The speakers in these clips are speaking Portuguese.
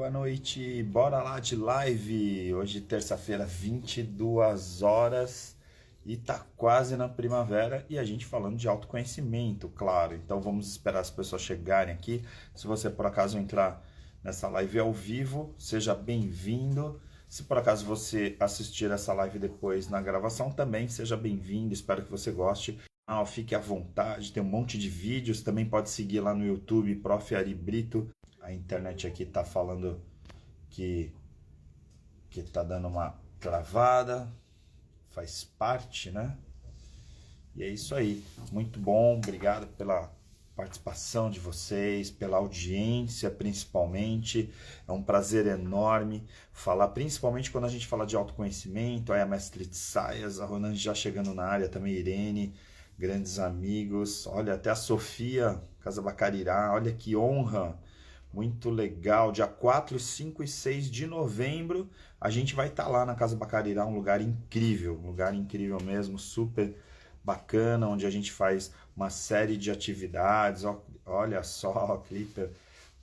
Boa noite, bora lá de live. Hoje, terça-feira, 22 horas e tá quase na primavera e a gente falando de autoconhecimento, claro. Então vamos esperar as pessoas chegarem aqui. Se você por acaso entrar nessa live ao vivo, seja bem-vindo. Se por acaso você assistir essa live depois na gravação, também seja bem-vindo. Espero que você goste. Fique à vontade, tem um monte de vídeos. Também pode seguir lá no YouTube, Prof. Ari Brito. A internet aqui tá falando que, que tá dando uma travada, faz parte, né? E é isso aí. Muito bom, obrigado pela participação de vocês, pela audiência principalmente. É um prazer enorme falar, principalmente quando a gente fala de autoconhecimento. Aí a Mestre de Saias, a Ronan já chegando na área, também Irene, grandes amigos. Olha, até a Sofia Casa Bacarirá, olha que honra. Muito legal, dia 4, 5 e 6 de novembro a gente vai estar lá na Casa Bacarirá, um lugar incrível mesmo, super bacana, onde a gente faz uma série de atividades. Olha só, Clipper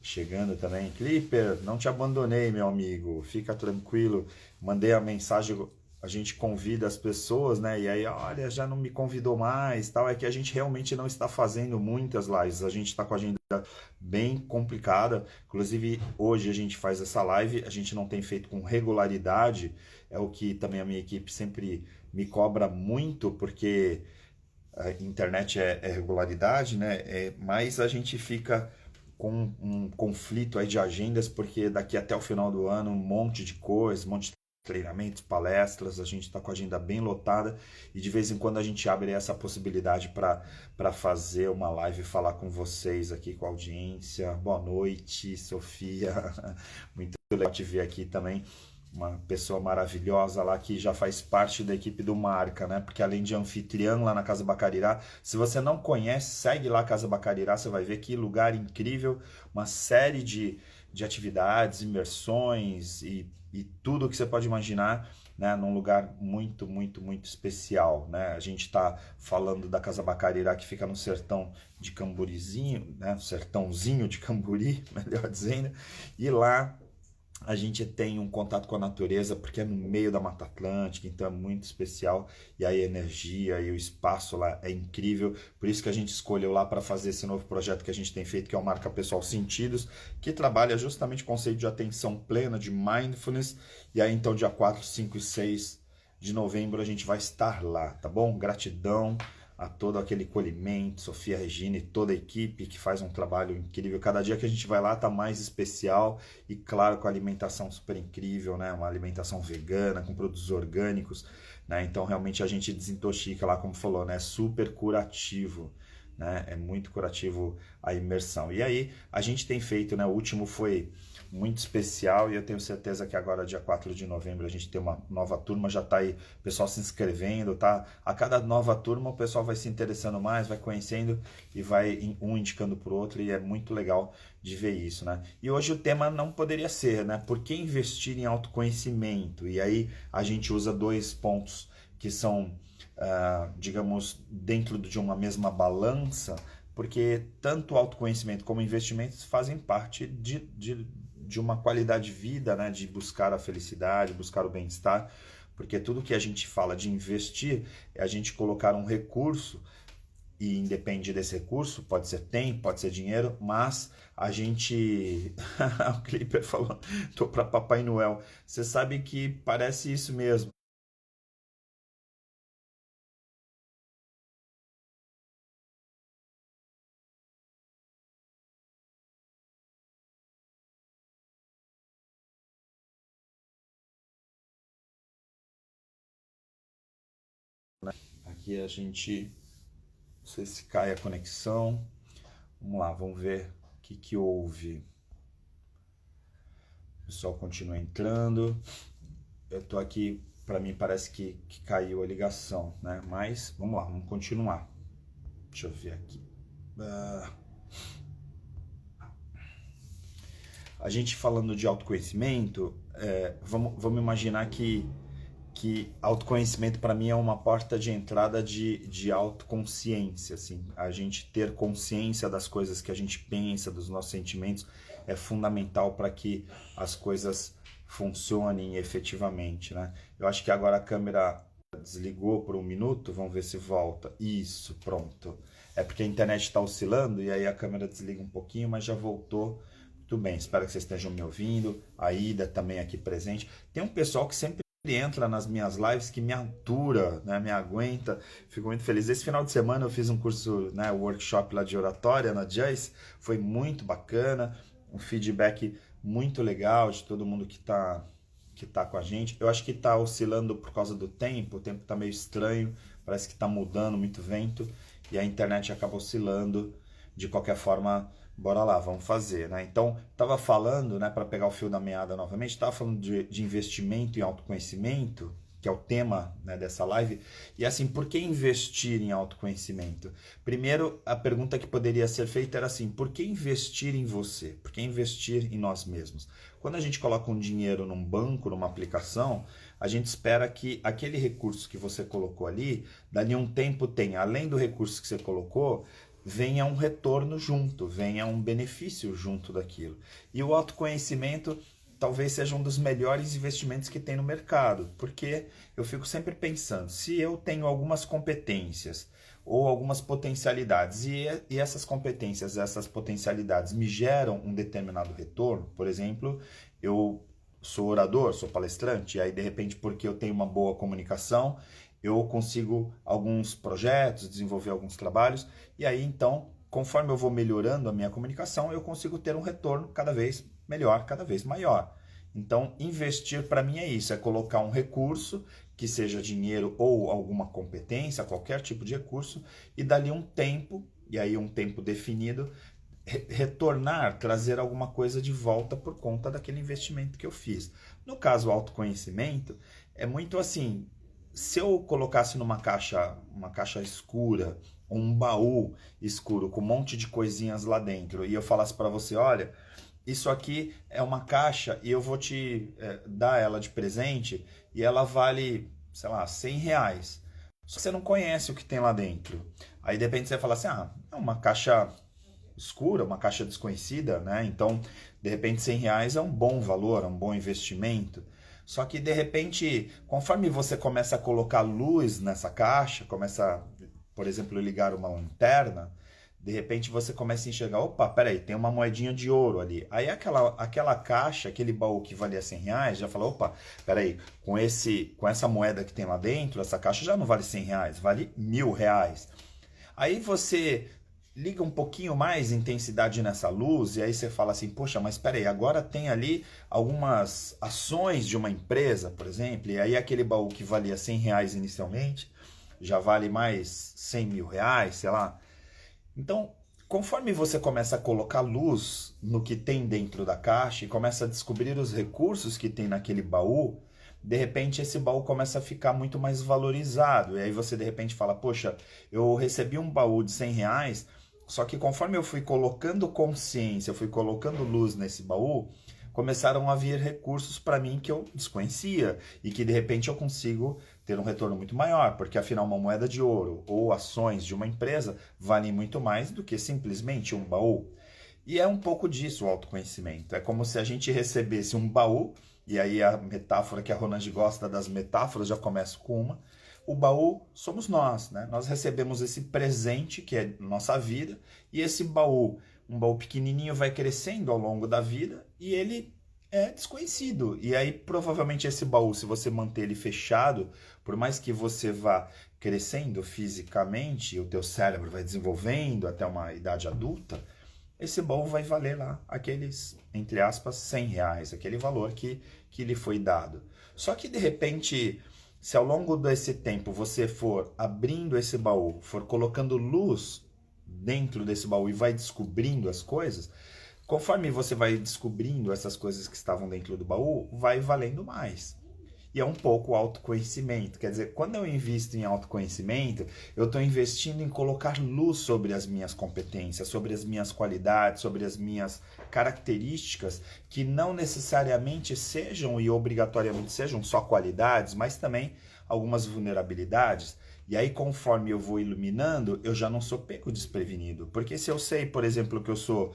chegando também. Clipper, não te abandonei, meu amigo, fica tranquilo. Mandei a mensagem, a gente convida as pessoas, né? E aí, olha, já não me convidou mais, tal. É que a gente realmente não está fazendo muitas lives, a gente está com a agenda bem complicada. Inclusive, hoje a gente faz essa live, a gente não tem feito com regularidade, é o que também a minha equipe sempre me cobra muito, porque a internet é regularidade, né? Mas a gente fica com um conflito aí de agendas, porque daqui até o final do ano um monte de coisa, um monte de treinamentos, palestras, a gente está com a agenda bem lotada e de vez em quando a gente abre essa possibilidade para fazer uma live e falar com vocês aqui, com a audiência. Boa noite, Sofia. Muito legal te ver aqui também. Uma pessoa maravilhosa lá que já faz parte da equipe do Marca, né? Porque além de anfitriã lá na Casa Bacarirá, se você não conhece, segue lá a Casa Bacarirá, você vai ver que lugar incrível, uma série de atividades, imersões e tudo que você pode imaginar, né, num lugar muito especial, né? A gente está falando da Casa Bacarirá, que fica no sertão de Camburizinho, né? Sertãozinho de Camburi, melhor dizendo, e lá a gente tem um contato com a natureza, porque é no meio da Mata Atlântica, então é muito especial, e aí a energia e o espaço lá é incrível, por isso que a gente escolheu lá para fazer esse novo projeto que a gente tem feito, que é o Marca Pessoal Sentidos, que trabalha justamente o conceito de atenção plena, de mindfulness, e aí então dia 4, 5 e 6 de novembro a gente vai estar lá, tá bom? Gratidão a todo aquele colhimento, Sofia Regina e toda a equipe que faz um trabalho incrível. Cada dia que a gente vai lá tá mais especial e claro, com a alimentação super incrível, né? Uma alimentação vegana, com produtos orgânicos, né? Então realmente a gente desintoxica lá, como falou, né? Super curativo, né? É muito curativo a imersão. E aí a gente tem feito, né? O último foi muito especial e eu tenho certeza que agora, dia 4 de novembro, a gente tem uma nova turma, já está aí o pessoal se inscrevendo, tá? A cada nova turma o pessoal vai se interessando mais, vai conhecendo e vai um indicando para o outro e é muito legal de ver isso, né? E hoje o tema não poderia ser, né? Por que investir em autoconhecimento? E aí a gente usa dois pontos que são, digamos, dentro de uma mesma balança, porque tanto o autoconhecimento como investimentos fazem parte de uma qualidade de vida, né? De buscar a felicidade, buscar o bem-estar, porque tudo que a gente fala de investir é a gente colocar um recurso e independe desse recurso, pode ser tempo, pode ser dinheiro, mas a gente... o Clipper falou, tô para Papai Noel. Você sabe que parece isso mesmo. Aqui a gente... Não sei se cai a conexão. Vamos lá, vamos ver o que houve. O pessoal continua entrando. Eu tô aqui, para mim parece que caiu a ligação, né? Mas vamos lá, vamos continuar. Deixa eu ver aqui. A gente falando de autoconhecimento, vamos imaginar que autoconhecimento para mim é uma porta de entrada de autoconsciência, assim, a gente ter consciência das coisas que a gente pensa, dos nossos sentimentos, é fundamental para que as coisas funcionem efetivamente, né? Eu acho que agora a câmera desligou por um minuto, vamos ver se volta. Isso, pronto. É porque a internet está oscilando e aí a câmera desliga um pouquinho, mas já voltou. Muito bem, espero que vocês estejam me ouvindo. A Ida também aqui presente. Tem um pessoal que sempre entra nas minhas lives que me atura, né, me aguenta. Fico muito feliz. Esse final de semana eu fiz um curso, né, workshop lá de oratória na Joyce. Foi muito bacana, um feedback muito legal de todo mundo que tá com a gente. Eu acho que está oscilando por causa do tempo. O tempo está meio estranho, parece que está mudando, muito vento e a internet acaba oscilando. De qualquer forma, bora lá, vamos fazer, né? Então, estava falando, né, para pegar o fio da meada novamente, estava falando de investimento em autoconhecimento, que é o tema, né, dessa live. E assim, por que investir em autoconhecimento? Primeiro, a pergunta que poderia ser feita era assim, por que investir em você? Por que investir em nós mesmos? Quando a gente coloca um dinheiro num banco, numa aplicação, a gente espera que aquele recurso que você colocou ali, dali um tempo tenha, além do recurso que você colocou, venha um retorno junto, venha um benefício junto daquilo. E o autoconhecimento talvez seja um dos melhores investimentos que tem no mercado, porque eu fico sempre pensando, se eu tenho algumas competências ou algumas potencialidades e essas competências, essas potencialidades me geram um determinado retorno, por exemplo, eu sou orador, sou palestrante, e aí de repente porque eu tenho uma boa comunicação, eu consigo alguns projetos, desenvolver alguns trabalhos, e aí então, conforme eu vou melhorando a minha comunicação, eu consigo ter um retorno cada vez melhor, cada vez maior. Então, investir para mim é isso, é colocar um recurso, que seja dinheiro ou alguma competência, qualquer tipo de recurso, e dali um tempo, e aí um tempo definido, retornar, trazer alguma coisa de volta por conta daquele investimento que eu fiz. No caso, o autoconhecimento, é muito assim, se eu colocasse numa uma caixa escura, um baú escuro com um monte de coisinhas lá dentro, e eu falasse para você, olha, isso aqui é uma caixa e eu vou te dar ela de presente e ela vale, sei lá, R$ 100. Só que você não conhece o que tem lá dentro. Aí de repente você vai falar assim, ah, é uma caixa escura, uma caixa desconhecida, né? Então, de repente R$ 100 é um bom valor, é um bom investimento. Só que de repente, conforme você começa a colocar luz nessa caixa, começa, por exemplo, ligar uma lanterna, de repente você começa a enxergar, opa, peraí, tem uma moedinha de ouro ali. Aí aquela caixa, aquele baú que valia R$ 100, já fala, opa, peraí, com essa moeda que tem lá dentro, essa caixa já não vale R$ 100, vale R$ 1.000. Aí você liga um pouquinho mais intensidade nessa luz e aí você fala assim, poxa, mas peraí, agora tem ali algumas ações de uma empresa, por exemplo, e aí aquele baú que valia R$ 100 inicialmente já vale mais R$ 100.000, sei lá. Então, conforme você começa a colocar luz no que tem dentro da caixa e começa a descobrir os recursos que tem naquele baú, de repente esse baú começa a ficar muito mais valorizado. E aí você de repente fala, poxa, eu recebi um baú de R$ 100, só que conforme eu fui colocando consciência, eu fui colocando luz nesse baú, começaram a vir recursos para mim que eu desconhecia e que de repente eu consigo ter um retorno muito maior, porque afinal uma moeda de ouro ou ações de uma empresa valem muito mais do que simplesmente um baú. E é um pouco disso o autoconhecimento. É como se a gente recebesse um baú, e aí a metáfora que a Ronald gosta das metáforas, já começo com uma. O baú somos nós, né? Nós recebemos esse presente que é nossa vida, e esse baú, um baú pequenininho, vai crescendo ao longo da vida e ele é desconhecido. E aí provavelmente esse baú, se você manter ele fechado, por mais que você vá crescendo fisicamente, o teu cérebro vai desenvolvendo até uma idade adulta, esse baú vai valer lá aqueles, entre aspas, R$ 100, aquele valor que lhe foi dado. Só que de repente, se ao longo desse tempo você for abrindo esse baú, for colocando luz dentro desse baú e vai descobrindo as coisas, conforme você vai descobrindo essas coisas que estavam dentro do baú, vai valendo mais. E é um pouco autoconhecimento. Quer dizer, quando eu invisto em autoconhecimento, eu estou investindo em colocar luz sobre as minhas competências, sobre as minhas qualidades, sobre as minhas características, que não necessariamente sejam e obrigatoriamente sejam só qualidades, mas também algumas vulnerabilidades. E aí, conforme eu vou iluminando, eu já não sou pego desprevenido. Porque se eu sei, por exemplo, que eu sou,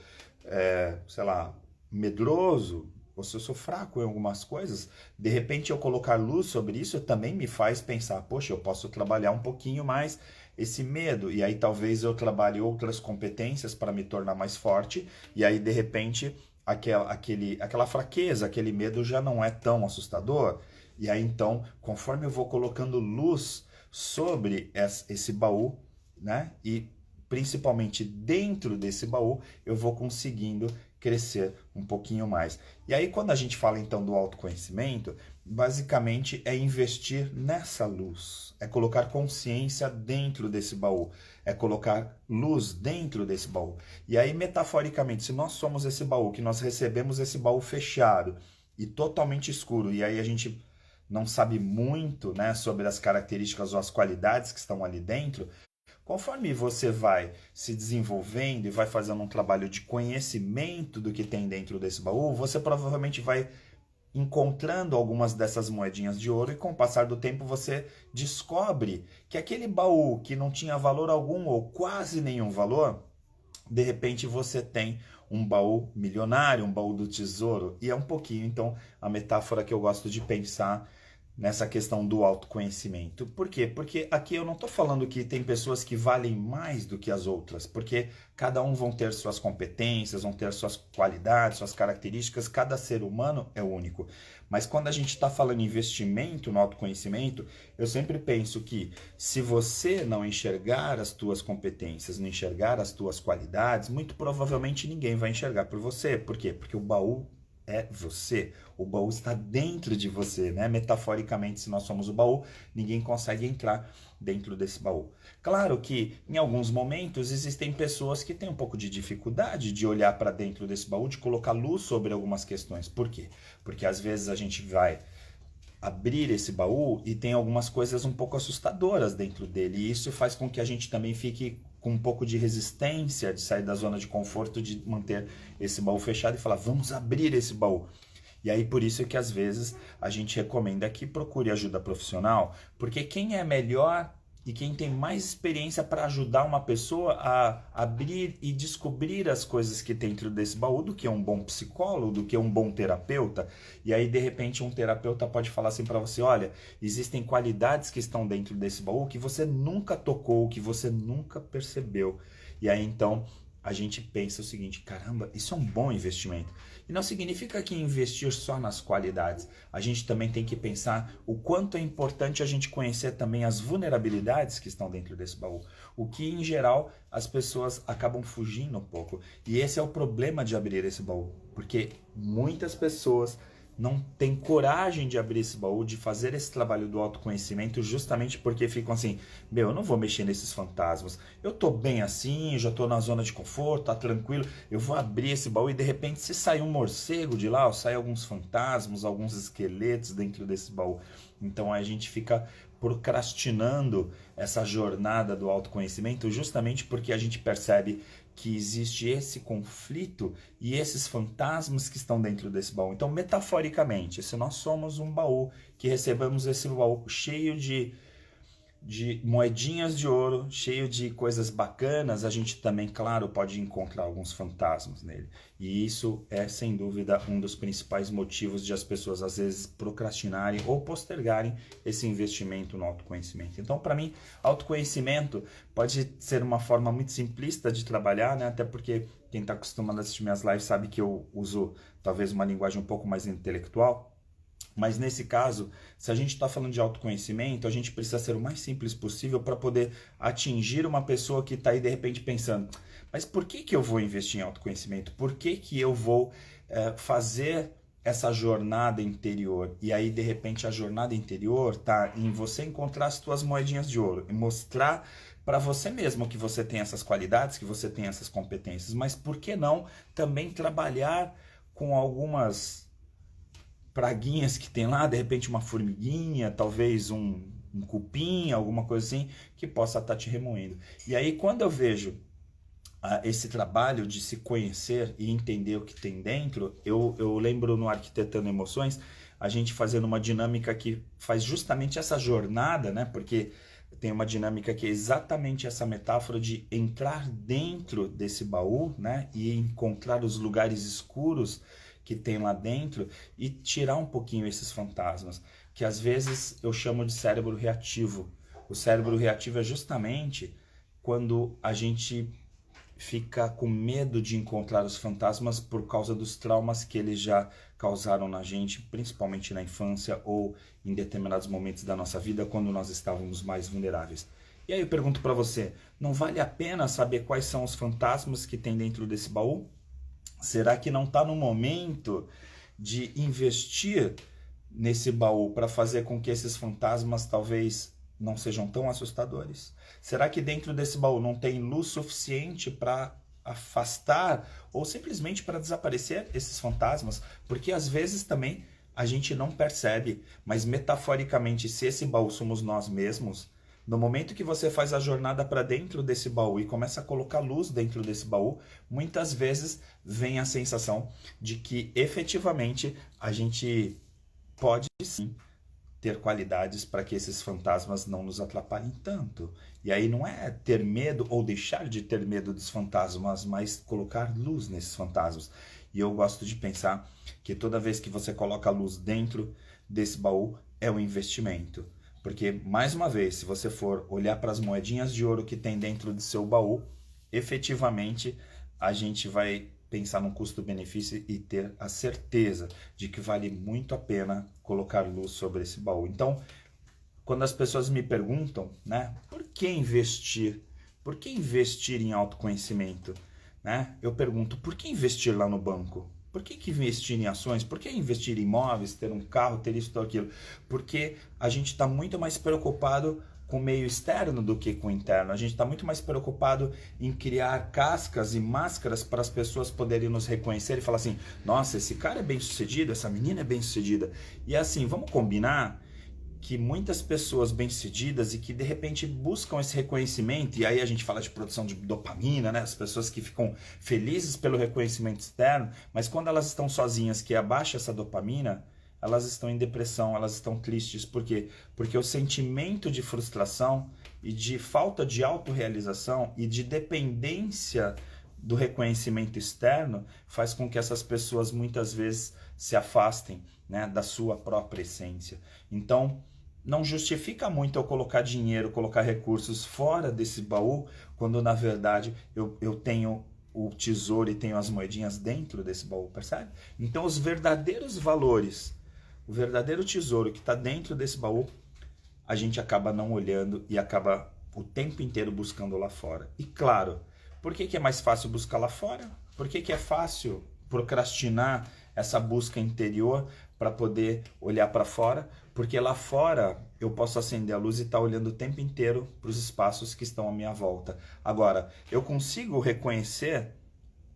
sei lá, medroso, ou se eu sou fraco em algumas coisas, de repente eu colocar luz sobre isso também me faz pensar, poxa, eu posso trabalhar um pouquinho mais esse medo, e aí talvez eu trabalhe outras competências para me tornar mais forte, e aí de repente aquela fraqueza, aquele medo já não é tão assustador, e aí então, conforme eu vou colocando luz sobre esse baú, né, e principalmente dentro desse baú, eu vou conseguindo crescer um pouquinho mais. E aí, quando a gente fala então do autoconhecimento, basicamente é investir nessa luz, é colocar consciência dentro desse baú, é colocar luz dentro desse baú. E aí, metaforicamente, se nós somos esse baú, que nós recebemos esse baú fechado e totalmente escuro, e aí a gente não sabe muito, né, sobre as características ou as qualidades que estão ali dentro, conforme você vai se desenvolvendo e vai fazendo um trabalho de conhecimento do que tem dentro desse baú, você provavelmente vai encontrando algumas dessas moedinhas de ouro e com o passar do tempo você descobre que aquele baú que não tinha valor algum ou quase nenhum valor, de repente você tem um baú milionário, um baú do tesouro, e é um pouquinho então a metáfora que eu gosto de pensar nessa questão do autoconhecimento. Por quê? Porque aqui eu não estou falando que tem pessoas que valem mais do que as outras, porque cada um vão ter suas competências, vão ter suas qualidades, suas características, cada ser humano é único. Mas quando a gente está falando em investimento no autoconhecimento, eu sempre penso que se você não enxergar as tuas competências, não enxergar as tuas qualidades, muito provavelmente ninguém vai enxergar por você. Por quê? Porque o baú é você. O baú está dentro de você, né? Metaforicamente, se nós somos o baú, ninguém consegue entrar dentro desse baú. Claro que em alguns momentos existem pessoas que têm um pouco de dificuldade de olhar para dentro desse baú, de colocar luz sobre algumas questões. Por quê? Porque às vezes a gente vai abrir esse baú e tem algumas coisas um pouco assustadoras dentro dele. E isso faz com que a gente também fique com um pouco de resistência de sair da zona de conforto, de manter esse baú fechado e falar, vamos abrir esse baú. E aí por isso é que às vezes a gente recomenda que procure ajuda profissional, porque quem é melhor e quem tem mais experiência para ajudar uma pessoa a abrir e descobrir as coisas que tem dentro desse baú do que um bom psicólogo, do que um bom terapeuta. E aí de repente um terapeuta pode falar assim para você, olha, existem qualidades que estão dentro desse baú que você nunca tocou, que você nunca percebeu. E aí então a gente pensa o seguinte, caramba, isso é um bom investimento. E não significa que investir só nas qualidades. A gente também tem que pensar o quanto é importante a gente conhecer também as vulnerabilidades que estão dentro desse baú. O que, em geral, as pessoas acabam fugindo um pouco. E esse é o problema de abrir esse baú. Porque muitas pessoas não têm coragem de abrir esse baú, de fazer esse trabalho do autoconhecimento, justamente porque ficam assim, meu, eu não vou mexer nesses fantasmas, eu tô bem assim, já tô na zona de conforto, tá tranquilo, eu vou abrir esse baú e de repente se sair um morcego de lá, ou sai alguns fantasmas, alguns esqueletos dentro desse baú. Então a gente fica procrastinando essa jornada do autoconhecimento justamente porque a gente percebe que existe esse conflito e esses fantasmas que estão dentro desse baú. Então, metaforicamente, se nós somos um baú, que recebemos esse baú cheio de moedinhas de ouro, cheio de coisas bacanas, a gente também, claro, pode encontrar alguns fantasmas nele. E isso é, sem dúvida, um dos principais motivos de as pessoas, às vezes, procrastinarem ou postergarem esse investimento no autoconhecimento. Então, para mim, autoconhecimento pode ser uma forma muito simplista de trabalhar, né? Até porque quem está acostumado a assistir minhas lives sabe que eu uso, talvez, uma linguagem um pouco mais intelectual. Mas nesse caso, se a gente está falando de autoconhecimento, a gente precisa ser o mais simples possível para poder atingir uma pessoa que está aí de repente pensando, mas por que eu vou investir em autoconhecimento? Por que eu vou fazer essa jornada interior? E aí de repente a jornada interior está em você encontrar as suas moedinhas de ouro e mostrar para você mesmo que você tem essas qualidades, que você tem essas competências, mas por que não também trabalhar com algumas praguinhas que tem lá, de repente uma formiguinha, talvez um cupim, alguma coisa assim, que possa estar te remoendo. E aí quando eu vejo esse trabalho de se conhecer e entender o que tem dentro, eu lembro no Arquitetando Emoções, a gente fazendo uma dinâmica que faz justamente essa jornada, né? Porque tem uma dinâmica que é exatamente essa metáfora de entrar dentro desse baú, né, e encontrar os lugares escuros que tem lá dentro e tirar um pouquinho esses fantasmas, que às vezes eu chamo de cérebro reativo. O cérebro reativo é justamente quando a gente fica com medo de encontrar os fantasmas por causa dos traumas que eles já causaram na gente, principalmente na infância ou em determinados momentos da nossa vida, quando nós estávamos mais vulneráveis. E aí eu pergunto para você, não vale a pena saber quais são os fantasmas que tem dentro desse baú? Será que não está no momento de investir nesse baú para fazer com que esses fantasmas talvez não sejam tão assustadores? Será que dentro desse baú não tem luz suficiente para afastar ou simplesmente para desaparecer esses fantasmas? Porque às vezes também a gente não percebe, mas metaforicamente, se esse baú somos nós mesmos, no momento que você faz a jornada para dentro desse baú e começa a colocar luz dentro desse baú, muitas vezes vem a sensação de que efetivamente a gente pode sim ter qualidades para que esses fantasmas não nos atrapalhem tanto. E aí não é ter medo ou deixar de ter medo dos fantasmas, mas colocar luz nesses fantasmas. E eu gosto de pensar que toda vez que você coloca luz dentro desse baú, é um investimento. Porque, mais uma vez, se você for olhar para as moedinhas de ouro que tem dentro do seu baú, efetivamente a gente vai pensar no custo-benefício e ter a certeza de que vale muito a pena colocar luz sobre esse baú. Então, quando as pessoas me perguntam, né, por que investir? Por que investir em autoconhecimento? Né? Eu pergunto, por que investir lá no banco? Por que investir em ações? Por que investir em imóveis, ter um carro, ter isso, ter aquilo? Porque a gente está muito mais preocupado com o meio externo do que com o interno. A gente está muito mais preocupado em criar cascas e máscaras para as pessoas poderem nos reconhecer e falar assim, nossa, esse cara é bem sucedido, essa menina é bem sucedida. E assim, vamos combinar que muitas pessoas bem-sucedidas e que de repente buscam esse reconhecimento, e aí a gente fala de produção de dopamina, né? As pessoas que ficam felizes pelo reconhecimento externo, mas quando elas estão sozinhas, que abaixa essa dopamina, elas estão em depressão, elas estão tristes. Por quê? Porque o sentimento de frustração e de falta de autorrealização e de dependência do reconhecimento externo faz com que essas pessoas muitas vezes se afastem, né, da sua própria essência. Então, não justifica muito eu colocar dinheiro, colocar recursos fora desse baú, quando na verdade eu tenho o tesouro e tenho as moedinhas dentro desse baú, percebe? Então os verdadeiros valores, o verdadeiro tesouro que está dentro desse baú, a gente acaba não olhando e acaba o tempo inteiro buscando lá fora. E claro, por que é mais fácil buscar lá fora? Por que é fácil procrastinar essa busca interior para poder olhar para fora? Porque lá fora eu posso acender a luz e estar olhando o tempo inteiro para os espaços que estão à minha volta. Agora, eu consigo reconhecer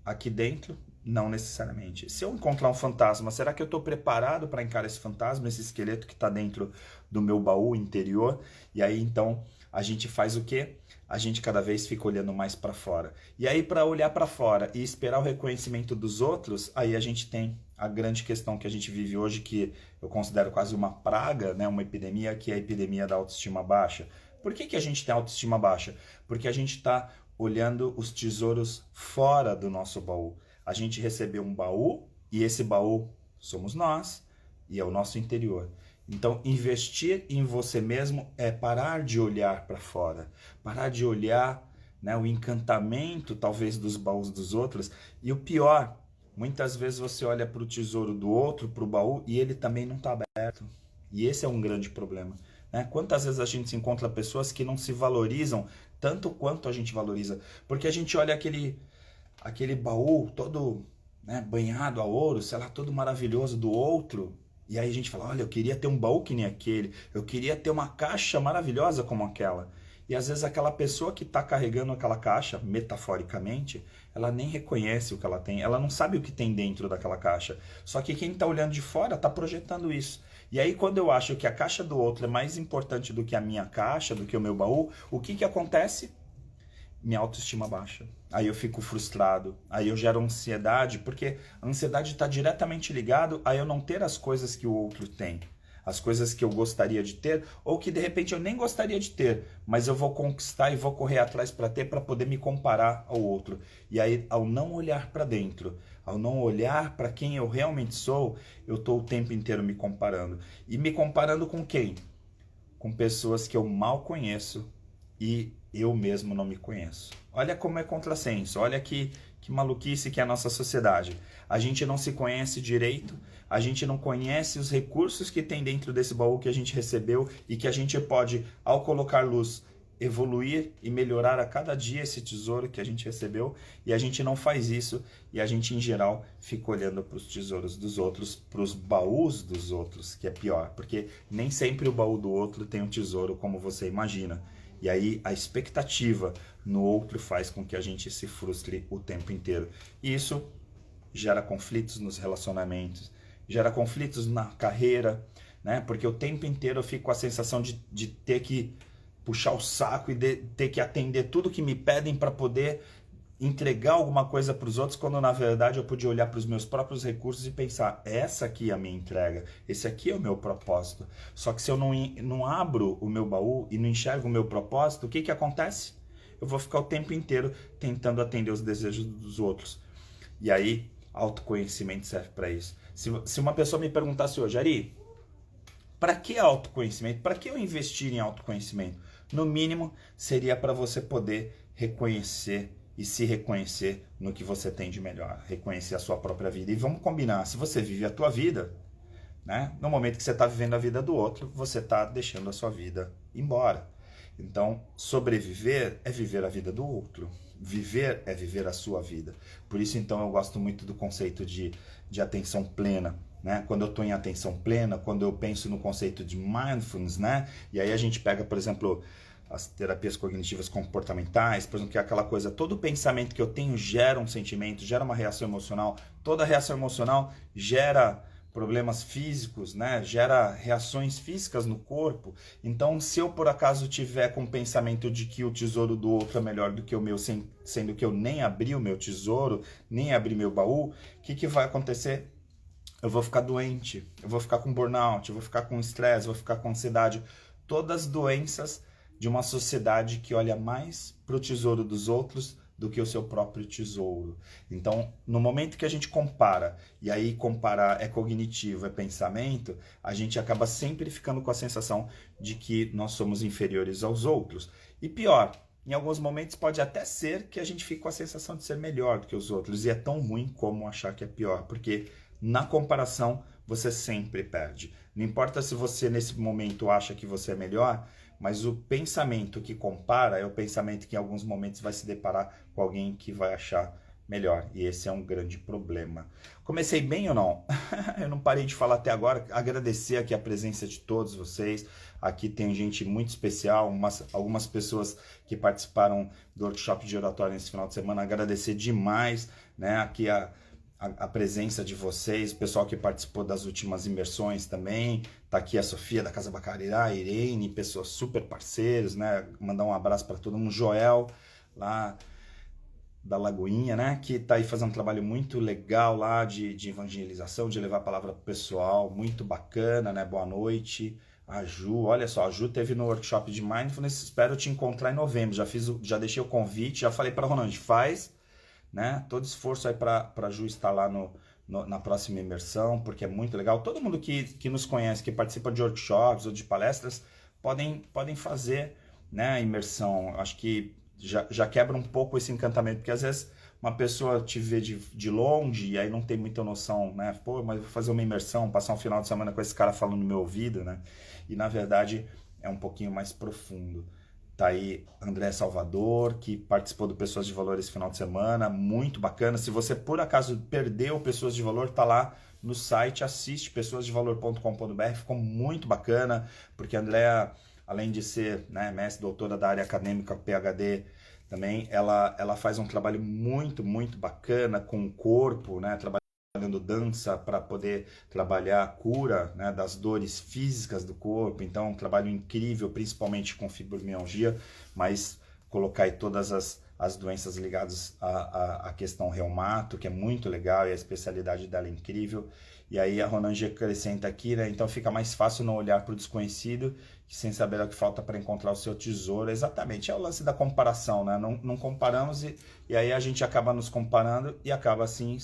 aqui dentro? Não necessariamente. Se eu encontrar um fantasma, será que eu estou preparado para encarar esse fantasma, esse esqueleto que está dentro do meu baú interior? E aí então a gente faz o quê? A gente cada vez fica olhando mais para fora. E aí, para olhar para fora e esperar o reconhecimento dos outros, aí a gente tem a grande questão que a gente vive hoje, que eu considero quase uma praga, né? Uma epidemia, que é a epidemia da autoestima baixa. Por que a gente tem autoestima baixa? Porque a gente está olhando os tesouros fora do nosso baú. A gente recebeu um baú e esse baú somos nós e é o nosso interior. Então, investir em você mesmo é parar de olhar para fora, parar de olhar, né, o encantamento, talvez, dos baús dos outros. E o pior, muitas vezes você olha para o tesouro do outro, para o baú, e ele também não está aberto. E esse é um grande problema. Né? Quantas vezes a gente se encontra pessoas que não se valorizam tanto quanto a gente valoriza? Porque a gente olha aquele baú todo, né, banhado a ouro, sei lá, todo maravilhoso do outro. E aí a gente fala, olha, eu queria ter um baú que nem aquele, eu queria ter uma caixa maravilhosa como aquela. E às vezes aquela pessoa que está carregando aquela caixa, metaforicamente, ela nem reconhece o que ela tem, ela não sabe o que tem dentro daquela caixa. Só que quem está olhando de fora está projetando isso. E aí quando eu acho que a caixa do outro é mais importante do que a minha caixa, do que o meu baú, o que acontece? Minha autoestima baixa. Aí eu fico frustrado, aí eu gero ansiedade, porque a ansiedade está diretamente ligado a eu não ter as coisas que o outro tem. as coisas que eu gostaria de ter, ou que de repente eu nem gostaria de ter, mas eu vou conquistar e vou correr atrás para ter, para poder me comparar ao outro. E aí, ao não olhar para dentro, ao não olhar para quem eu realmente sou, eu estou o tempo inteiro me comparando. E me comparando com quem? Com pessoas que eu mal conheço e eu mesmo não me conheço. Olha como é contrassenso, olha que maluquice que é a nossa sociedade. A gente não se conhece direito, a gente não conhece os recursos que tem dentro desse baú que a gente recebeu e que a gente pode, ao colocar luz, evoluir e melhorar a cada dia esse tesouro que a gente recebeu, e a gente não faz isso, e a gente em geral fica olhando para os tesouros dos outros, para os baús dos outros, que é pior, porque nem sempre o baú do outro tem um tesouro como você imagina. E aí a expectativa no outro faz com que a gente se frustre o tempo inteiro. E isso gera conflitos nos relacionamentos, gera conflitos na carreira, né? Porque o tempo inteiro eu fico com a sensação de ter que puxar o saco e ter que atender tudo que me pedem para poder entregar alguma coisa para os outros, quando na verdade eu podia olhar para os meus próprios recursos e pensar, essa aqui é a minha entrega, esse aqui é o meu propósito. Só que se eu não abro o meu baú e não enxergo o meu propósito, o que que acontece? Eu vou ficar o tempo inteiro tentando atender os desejos dos outros. E aí, autoconhecimento serve para isso. Se uma pessoa me perguntasse hoje, Ari, para que autoconhecimento? Para que eu investir em autoconhecimento? No mínimo, seria para você poder reconhecer e se reconhecer no que você tem de melhor, reconhecer a sua própria vida. E vamos combinar, se você vive a tua vida, né, no momento que você está vivendo a vida do outro, você está deixando a sua vida embora. Então, sobreviver é viver a vida do outro. Viver é viver a sua vida. Por isso, então, eu gosto muito do conceito de atenção plena. Né? Quando eu estou em atenção plena, quando eu penso no conceito de mindfulness, né? E aí a gente pega, por exemplo, as terapias cognitivas comportamentais, por exemplo, que é aquela coisa, todo pensamento que eu tenho gera um sentimento, gera uma reação emocional, toda reação emocional gera problemas físicos, né? Gera reações físicas no corpo. Então, se eu por acaso tiver com o pensamento de que o tesouro do outro é melhor do que o meu, sendo que eu nem abri o meu tesouro, nem abri meu baú, o que vai acontecer? Eu vou ficar doente, eu vou ficar com burnout, eu vou ficar com estresse, eu vou ficar com ansiedade. Todas doenças de uma sociedade que olha mais para o tesouro dos outros do que o seu próprio tesouro. Então, no momento que a gente compara, e aí comparar é cognitivo, é pensamento, a gente acaba sempre ficando com a sensação de que nós somos inferiores aos outros. E pior, em alguns momentos pode até ser que a gente fique com a sensação de ser melhor do que os outros, e é tão ruim como achar que é pior, porque na comparação você sempre perde. Não importa se você nesse momento acha que você é melhor, mas o pensamento que compara é o pensamento que em alguns momentos vai se deparar com alguém que vai achar melhor. E esse é um grande problema. Comecei bem ou não? Eu não parei de falar até agora. Agradecer aqui a presença de todos vocês. Aqui tem gente muito especial, algumas pessoas que participaram do workshop de oratória nesse final de semana. Agradecer demais, né? Aqui a presença de vocês, o pessoal que participou das últimas imersões também. Tá aqui a Sofia da Casa Bacarirá, a Irene, pessoas super parceiros, né? Mandar um abraço para todo mundo. Joel, lá da Lagoinha, né? Que tá aí fazendo um trabalho muito legal lá de evangelização, de levar a palavra pro pessoal. Muito bacana, né? Boa noite. A Ju, olha só, a Ju teve no workshop de Mindfulness, espero te encontrar em novembro. Já deixei o convite, já falei para Ronald, faz, né? Todo esforço aí para a Ju estar lá na próxima imersão, porque é muito legal. Todo mundo que nos conhece, que participa de workshops ou de palestras, podem fazer, né, a imersão. Acho que já quebra um pouco esse encantamento, porque às vezes uma pessoa te vê de longe e aí não tem muita noção, né? Pô, mas vou fazer uma imersão, passar um final de semana com esse cara falando no meu ouvido, né? E na verdade é um pouquinho mais profundo. Tá aí André Salvador, que participou do Pessoas de Valor esse final de semana, muito bacana. Se você por acaso perdeu Pessoas de Valor, tá lá no site, assiste pessoasdevalor.com.br, ficou muito bacana, porque a Andrea, além de ser, né, mestre, doutora da área acadêmica, PhD, também ela faz um trabalho muito, muito bacana com o corpo, né, trabalhando dança para poder trabalhar a cura, né, das dores físicas do corpo. Então, um trabalho incrível, principalmente com fibromialgia, mas colocar aí todas as doenças ligadas à questão reumato, que é muito legal, e a especialidade dela é incrível. E aí a Ronange acrescenta aqui, né? Então fica mais fácil não olhar para o desconhecido, sem saber o que falta para encontrar o seu tesouro. Exatamente, é o lance da comparação, né? Não comparamos e aí a gente acaba nos comparando e acaba assim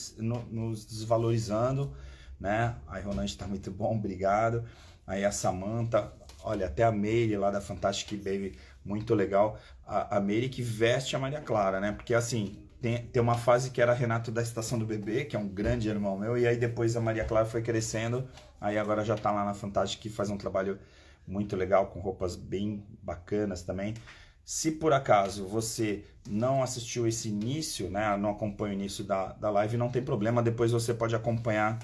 nos desvalorizando, né? A Ronange está muito bom, obrigado. Aí a Samantha, olha, até a Meire lá da Fantastic Baby, muito legal. A Meire que veste a Maria Clara, né? Porque assim, tem uma fase que era Renato da Estação do Bebê, que é um grande irmão meu, e aí depois a Maria Clara foi crescendo, aí agora já tá lá na Fantastic, que faz um trabalho muito legal, com roupas bem bacanas também. Se por acaso você não assistiu esse início, né, não acompanha o início da live, não tem problema, depois você pode acompanhar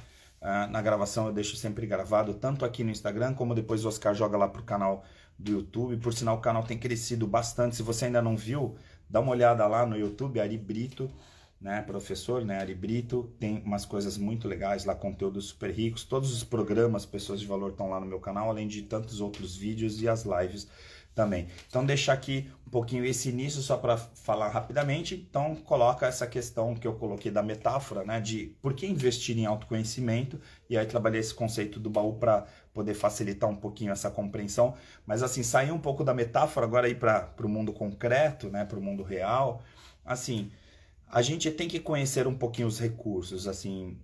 na gravação, eu deixo sempre gravado, tanto aqui no Instagram, como depois o Oscar joga lá pro canal do YouTube. Por sinal, o canal tem crescido bastante. Se você ainda não viu, dá uma olhada lá no YouTube, Ari Brito, né, professor, né, Ari Brito, tem umas coisas muito legais lá, conteúdos super ricos, todos os programas Pessoas de Valor estão lá no meu canal, além de tantos outros vídeos e as lives também. Então deixar aqui um pouquinho esse início só para falar rapidamente. Então coloca essa questão que eu coloquei da metáfora, né, de por que investir em autoconhecimento, e aí trabalhei esse conceito do baú para poder facilitar um pouquinho essa compreensão, mas assim, sair um pouco da metáfora agora ir para o mundo concreto, né, para o mundo real. Assim, a gente tem que conhecer um pouquinho os recursos, assim,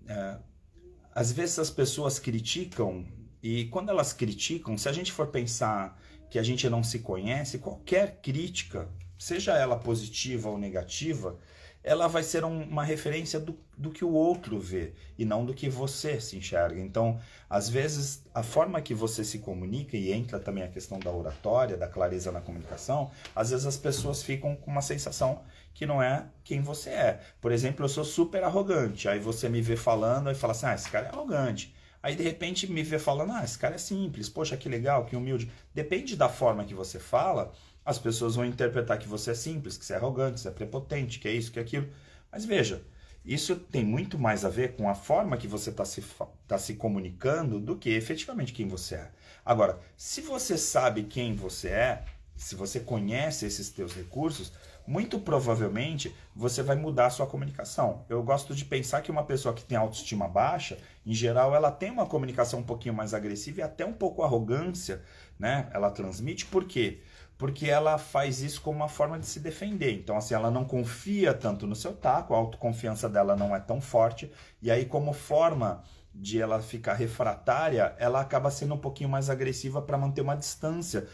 às vezes as pessoas criticam, e quando elas criticam, se a gente for pensar que a gente não se conhece, qualquer crítica, seja ela positiva ou negativa, ela vai ser uma referência do que o outro vê e não do que você se enxerga. Então, às vezes, a forma que você se comunica, e entra também a questão da oratória, da clareza na comunicação, às vezes as pessoas ficam com uma sensação que não é quem você é. Por exemplo, eu sou super arrogante, aí você me vê falando e fala assim, esse cara é arrogante. Aí, de repente, me vê falando, esse cara é simples, poxa, que legal, que humilde. Depende da forma que você fala, as pessoas vão interpretar que você é simples, que você é arrogante, que você é prepotente, que é isso, que é aquilo. Mas veja, isso tem muito mais a ver com a forma que você está se comunicando do que efetivamente quem você é. Agora, se você sabe quem você é, se você conhece esses teus recursos, muito provavelmente você vai mudar a sua comunicação. Eu gosto de pensar que uma pessoa que tem autoestima baixa, em geral, ela tem uma comunicação um pouquinho mais agressiva e até um pouco arrogância, né? Ela transmite. Por quê? Porque ela faz isso como uma forma de se defender. Então, assim, ela não confia tanto no seu taco, a autoconfiança dela não é tão forte, e aí, como forma de ela ficar refratária, ela acaba sendo um pouquinho mais agressiva para manter uma distância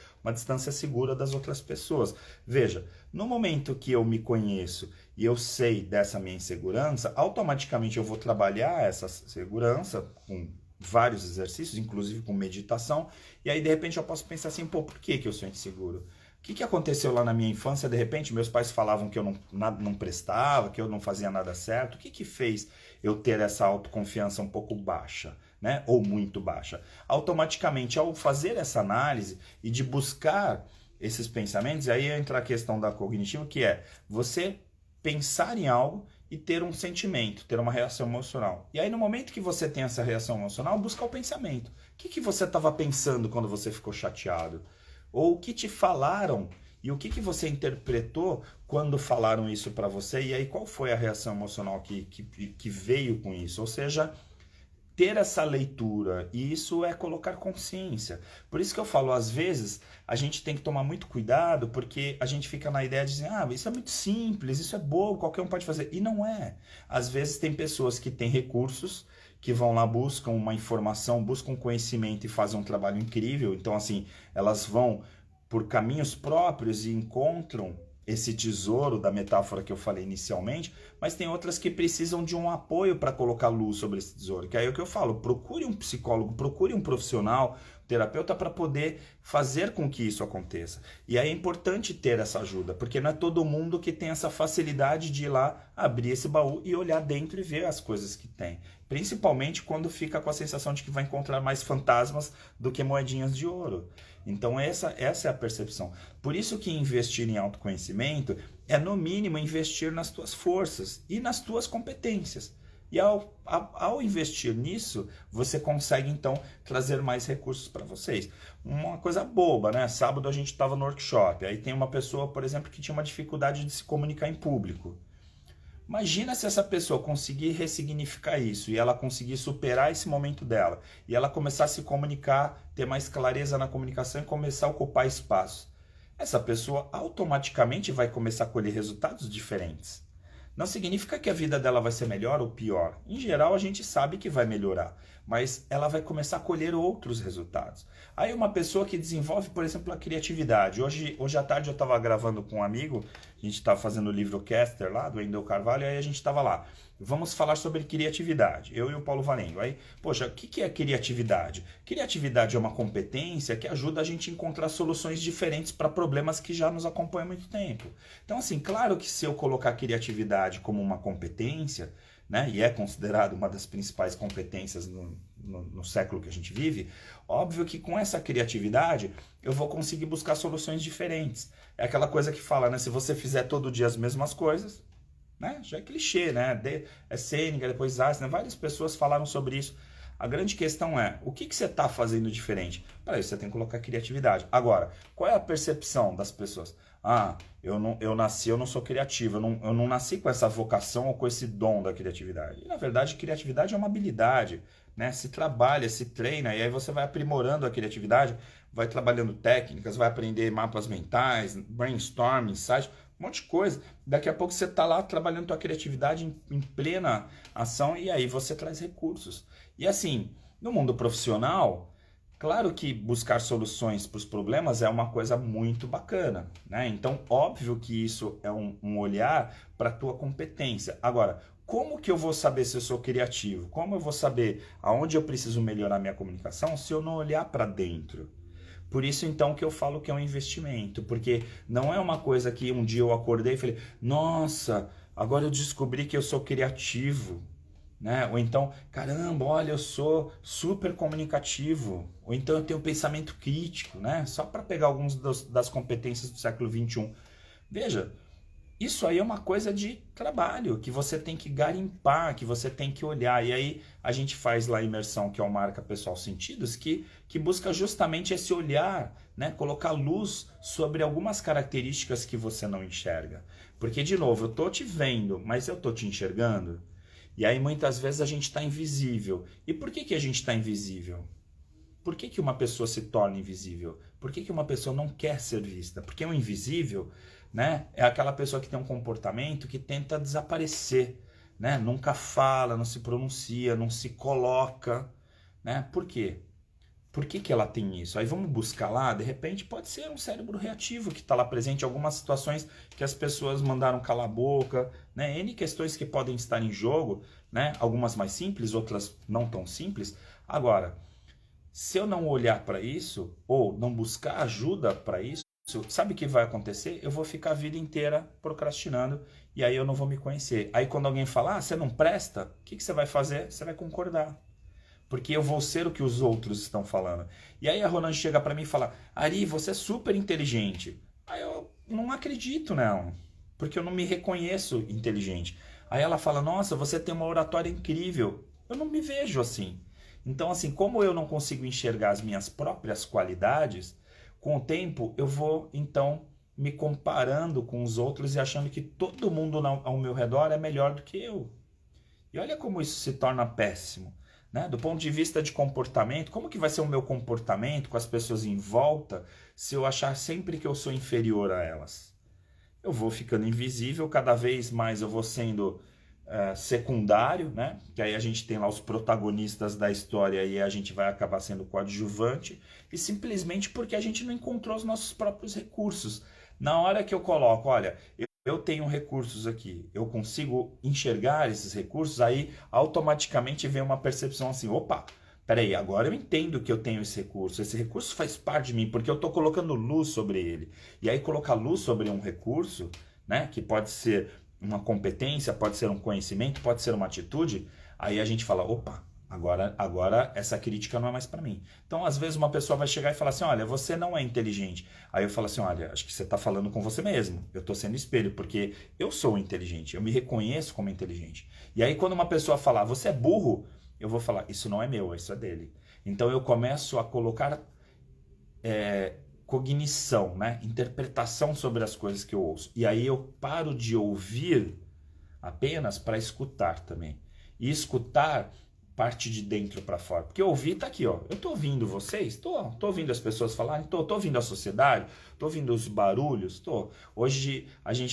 segura das outras pessoas. Veja, no momento que eu me conheço e eu sei dessa minha insegurança, automaticamente eu vou trabalhar essa segurança com vários exercícios, inclusive com meditação, e aí de repente eu posso pensar assim, por que eu sou inseguro? O que aconteceu lá na minha infância? De repente meus pais falavam que eu não prestava, que eu não fazia nada certo. O que fez eu ter essa autoconfiança um pouco baixa, né? Ou muito baixa? Automaticamente, ao fazer essa análise e de buscar esses pensamentos, aí entra a questão da cognitiva, que é você pensar em algo e ter um sentimento, ter uma reação emocional. E aí no momento que você tem essa reação emocional, buscar o pensamento. O que você estava pensando quando você ficou chateado? Ou o que te falaram e o que você interpretou quando falaram isso para você, e aí qual foi a reação emocional que veio com isso? Ou seja, ter essa leitura, e isso é colocar consciência. Por isso que eu falo, às vezes, a gente tem que tomar muito cuidado, porque a gente fica na ideia de dizer, isso é muito simples, isso é bobo, qualquer um pode fazer. E não é. Às vezes tem pessoas que têm recursos, que vão lá, buscam uma informação, buscam conhecimento e fazem um trabalho incrível. Então, assim, elas vão por caminhos próprios e encontram esse tesouro da metáfora que eu falei inicialmente, mas tem outras que precisam de um apoio para colocar luz sobre esse tesouro, que aí é o que eu falo, procure um psicólogo, procure um profissional, terapeuta, para poder fazer com que isso aconteça. E aí é importante ter essa ajuda, porque não é todo mundo que tem essa facilidade de ir lá, abrir esse baú e olhar dentro e ver as coisas que tem. Principalmente quando fica com a sensação de que vai encontrar mais fantasmas do que moedinhas de ouro. Então essa é a percepção. Por isso que investir em autoconhecimento é, no mínimo, investir nas tuas forças e nas tuas competências. E ao investir nisso, você consegue então trazer mais recursos para vocês. Uma coisa boba, né? Sábado a gente estava no workshop, aí tem uma pessoa, por exemplo, que tinha uma dificuldade de se comunicar em público. Imagina se essa pessoa conseguir ressignificar isso e ela conseguir superar esse momento dela e ela começar a se comunicar, ter mais clareza na comunicação e começar a ocupar espaço. Essa pessoa automaticamente vai começar a colher resultados diferentes. Não significa que a vida dela vai ser melhor ou pior. Em geral, a gente sabe que vai melhorar, mas ela vai começar a colher outros resultados. Aí uma pessoa que desenvolve, por exemplo, a criatividade. Hoje à tarde eu estava gravando com um amigo, a gente estava fazendo o livro Caster lá, do Wendel Carvalho, aí a gente estava lá. Vamos falar sobre criatividade, eu e o Paulo Valengo. Aí, poxa, o que é criatividade? Criatividade é uma competência que ajuda a gente a encontrar soluções diferentes para problemas que já nos acompanham há muito tempo. Então, assim, claro que se eu colocar criatividade como uma competência, né, e é considerado uma das principais competências no século que a gente vive, óbvio que com essa criatividade eu vou conseguir buscar soluções diferentes. É aquela coisa que fala, né, se você fizer todo dia as mesmas coisas, né, já é clichê, né, é Sêneca, depois Einstein, várias pessoas falaram sobre isso. A grande questão é, o que você está fazendo diferente? Para isso você tem que colocar criatividade. Agora, qual é a percepção das pessoas? Ah, eu não sou criativo, eu não nasci com essa vocação ou com esse dom da criatividade. E, na verdade, criatividade é uma habilidade, né? Se trabalha, se treina, e aí você vai aprimorando a criatividade, vai trabalhando técnicas, vai aprender mapas mentais, brainstorming, insight, um monte de coisa. Daqui a pouco você está lá trabalhando tua criatividade em plena ação e aí você traz recursos. E assim, no mundo profissional, claro que buscar soluções para os problemas é uma coisa muito bacana, né? Então, óbvio que isso é um olhar para a tua competência. Agora, como que eu vou saber se eu sou criativo? Como eu vou saber aonde eu preciso melhorar minha comunicação se eu não olhar para dentro? Por isso, então, que eu falo que é um investimento, porque não é uma coisa que um dia eu acordei e falei, nossa, agora eu descobri que eu sou criativo, né? Ou então, caramba, olha, eu sou super comunicativo, ou então eu tenho pensamento crítico, né? Só para pegar algumas das competências do século XXI. Veja, isso aí é uma coisa de trabalho, que você tem que garimpar, que você tem que olhar. E aí a gente faz lá a imersão, que é o Marca Pessoal Sentidos, que busca justamente esse olhar, né? Colocar luz sobre algumas características que você não enxerga. Porque, de novo, eu estou te vendo, mas eu estou te enxergando. E aí muitas vezes a gente está invisível. E por que a gente está invisível? Por que uma pessoa se torna invisível? Por que uma pessoa não quer ser vista? Porque o invisível, né, é aquela pessoa que tem um comportamento que tenta desaparecer, né? Nunca fala, não se pronuncia, não se coloca, né? Por quê? Por que ela tem isso? Aí vamos buscar lá, de repente pode ser um cérebro reativo que está lá presente em algumas situações que as pessoas mandaram calar a boca, né? N questões que podem estar em jogo, né? Algumas mais simples, outras não tão simples. Agora, se eu não olhar para isso, ou não buscar ajuda para isso, sabe o que vai acontecer? Eu vou ficar a vida inteira procrastinando e aí eu não vou me conhecer. Aí quando alguém falar, você não presta, o que você vai fazer? Você vai concordar. Porque eu vou ser o que os outros estão falando. E aí a Roland chega para mim e fala, Ari, você é super inteligente. Aí eu não acredito, não. Porque eu não me reconheço inteligente. Aí ela fala, nossa, você tem uma oratória incrível. Eu não me vejo assim. Então, assim, como eu não consigo enxergar as minhas próprias qualidades, com o tempo eu vou, então, me comparando com os outros e achando que todo mundo ao meu redor é melhor do que eu. E olha como isso se torna péssimo. Né? Do ponto de vista de comportamento, como que vai ser o meu comportamento com as pessoas em volta se eu achar sempre que eu sou inferior a elas? Eu vou ficando invisível, cada vez mais eu vou sendo secundário, né? Que aí a gente tem lá os protagonistas da história e a gente vai acabar sendo coadjuvante, e simplesmente porque a gente não encontrou os nossos próprios recursos. Na hora que eu coloco, olha, eu tenho recursos aqui, eu consigo enxergar esses recursos, aí automaticamente vem uma percepção assim, opa, peraí, agora eu entendo que eu tenho esse recurso faz parte de mim, porque eu estou colocando luz sobre ele. E aí colocar luz sobre um recurso, né, que pode ser uma competência, pode ser um conhecimento, pode ser uma atitude, aí a gente fala, opa, Agora essa crítica não é mais para mim. Então, às vezes, uma pessoa vai chegar e falar assim: olha, você não é inteligente. Aí eu falo assim: olha, acho que você está falando com você mesmo. Eu estou sendo espelho, porque eu sou inteligente. Eu me reconheço como inteligente. E aí, quando uma pessoa falar, você é burro, eu vou falar: isso não é meu, isso é dele. Então, eu começo a colocar cognição, né? Interpretação sobre as coisas que eu ouço. E aí eu paro de ouvir apenas para escutar também. E escutar parte de dentro para fora. Porque ouvir tá aqui, ó. Eu tô ouvindo vocês, tô ouvindo as pessoas falarem, tô ouvindo a sociedade, tô ouvindo os barulhos, tô. Hoje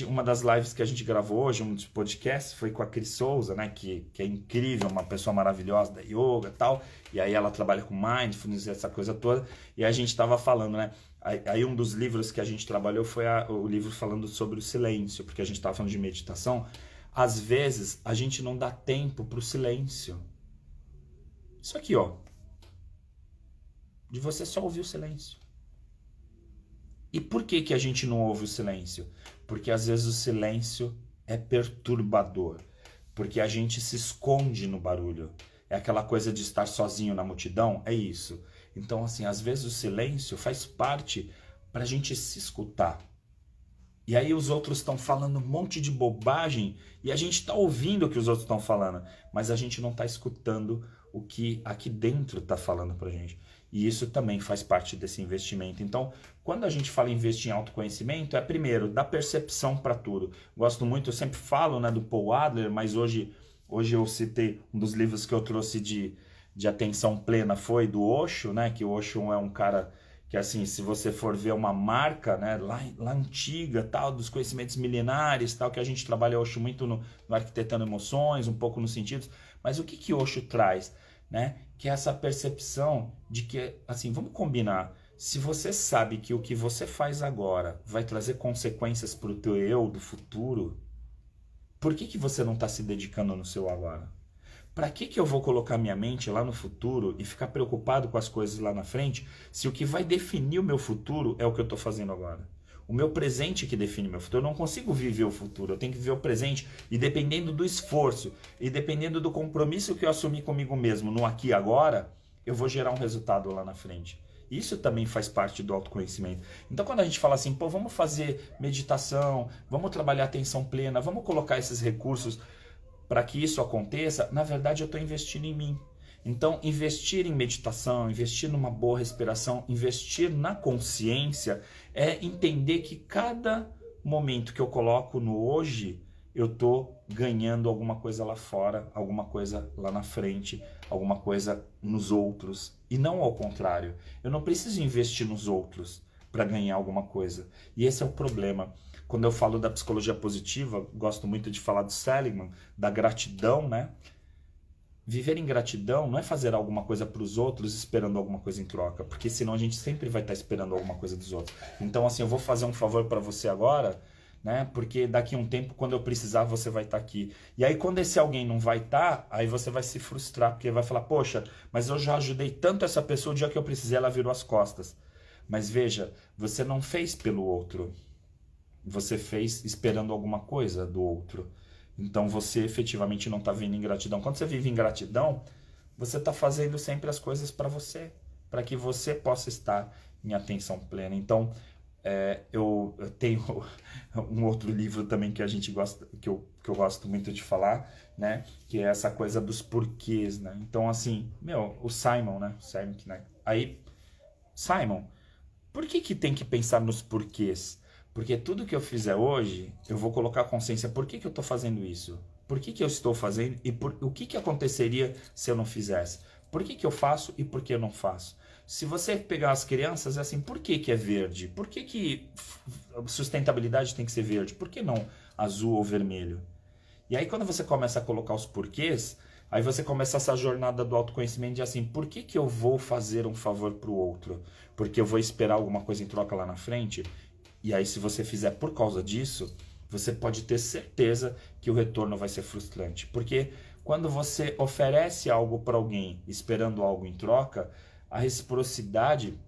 uma das lives que a gente gravou hoje, um dos podcasts, foi com a Cris Souza, né, que é incrível, uma pessoa maravilhosa da yoga e tal. E aí ela trabalha com mindfulness, essa coisa toda. E a gente tava falando, né? Aí um dos livros que a gente trabalhou foi o livro falando sobre o silêncio, porque a gente tava falando de meditação. Às vezes a gente não dá tempo pro silêncio. Isso aqui, ó. De você só ouvir o silêncio. E por que que a gente não ouve o silêncio? Porque às vezes o silêncio é perturbador. Porque a gente se esconde no barulho. É aquela coisa de estar sozinho na multidão, é isso. Então, assim, às vezes o silêncio faz parte para a gente se escutar. E aí os outros estão falando um monte de bobagem e a gente está ouvindo o que os outros estão falando, mas a gente não está escutando o que aqui dentro está falando para a gente. E isso também faz parte desse investimento. Então, quando a gente fala em investir em autoconhecimento, é primeiro, da percepção para tudo. Gosto muito, eu sempre falo, né, do Paul Adler, mas hoje eu citei um dos livros que eu trouxe de atenção plena foi do Osho, né, que o Osho é um cara que, assim, se você for ver uma marca, né, lá antiga, tal, dos conhecimentos milenares, tal, que a gente trabalha Osho muito no Arquitetando Emoções, um pouco nos sentidos, mas o que Osho traz, né, que é essa percepção de que, assim, vamos combinar, se você sabe que o que você faz agora vai trazer consequências para o teu eu do futuro, por que você não está se dedicando no seu agora? Para que eu vou colocar minha mente lá no futuro e ficar preocupado com as coisas lá na frente, se o que vai definir o meu futuro é o que eu estou fazendo agora? O meu presente que define o meu futuro. Eu não consigo viver o futuro, eu tenho que viver o presente. E dependendo do esforço, e dependendo do compromisso que eu assumi comigo mesmo no aqui e agora, eu vou gerar um resultado lá na frente. Isso também faz parte do autoconhecimento. Então, quando a gente fala assim, pô, vamos fazer meditação, vamos trabalhar atenção plena, vamos colocar esses recursos para que isso aconteça, na verdade eu estou investindo em mim. Então, investir em meditação, investir numa boa respiração, investir na consciência é entender que cada momento que eu coloco no hoje, eu estou ganhando alguma coisa lá fora, alguma coisa lá na frente, alguma coisa nos outros. E não ao contrário. Eu não preciso investir nos outros para ganhar alguma coisa. E esse é o problema. Quando eu falo da psicologia positiva, gosto muito de falar do Seligman, da gratidão, né? Viver em gratidão não é fazer alguma coisa para os outros esperando alguma coisa em troca, porque senão a gente sempre vai estar esperando alguma coisa dos outros. Então, assim, eu vou fazer um favor para você agora, né? Porque daqui a um tempo, quando eu precisar, você vai estar aqui. E aí, quando esse alguém não vai estar, aí você vai se frustrar, porque vai falar, poxa, mas eu já ajudei tanto essa pessoa, o dia que eu precisei, ela virou as costas. Mas veja, você não fez pelo outro. Você fez esperando alguma coisa do outro. Então você efetivamente não está vivendo em gratidão. Quando você vive em gratidão, você está fazendo sempre as coisas para você, para que você possa estar em atenção plena. Então eu tenho um outro livro também que a gente gosta, que eu gosto muito de falar, né? Que é essa coisa dos porquês, né? Então assim, o Simon, né? O Simon, né? Aí, Simon, por que tem que pensar nos porquês? Porque tudo que eu fizer hoje, eu vou colocar a consciência, por que eu estou fazendo isso? Por que eu estou fazendo e o que aconteceria se eu não fizesse? Por que eu faço e por que eu não faço? Se você pegar as crianças, é assim, por que é verde? Por que sustentabilidade tem que ser verde? Por que não azul ou vermelho? E aí quando você começa a colocar os porquês, aí você começa essa jornada do autoconhecimento de assim, por que eu vou fazer um favor para o outro? Porque eu vou esperar alguma coisa em troca lá na frente? E aí, se você fizer por causa disso, você pode ter certeza que o retorno vai ser frustrante. Porque quando você oferece algo para alguém esperando algo em troca, a reciprocidade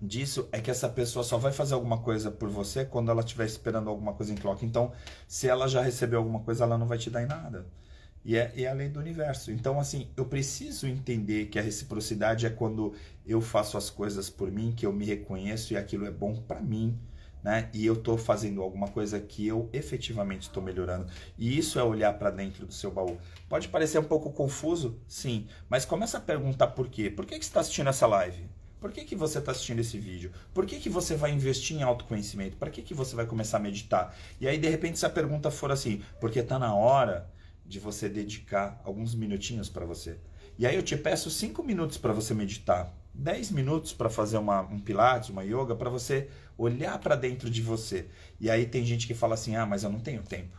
disso é que essa pessoa só vai fazer alguma coisa por você quando ela estiver esperando alguma coisa em troca. Então, se ela já recebeu alguma coisa, ela não vai te dar em nada. E é a lei do universo. Então, assim, eu preciso entender que a reciprocidade é quando eu faço as coisas por mim, que eu me reconheço e aquilo é bom para mim, né? E eu estou fazendo alguma coisa que eu efetivamente estou melhorando. E isso é olhar para dentro do seu baú. Pode parecer um pouco confuso, sim, mas começa a perguntar por quê. Por que que você está assistindo essa live? Por que que você está assistindo esse vídeo? Por que que você vai investir em autoconhecimento? Para que que você vai começar a meditar? E aí, de repente, se a pergunta for assim, porque está na hora de você dedicar alguns minutinhos para você. E aí eu te peço 5 minutos para você meditar, 10 minutos para fazer um pilates, uma yoga, para você olhar para dentro de você. E aí tem gente que fala assim, ah, mas eu não tenho tempo.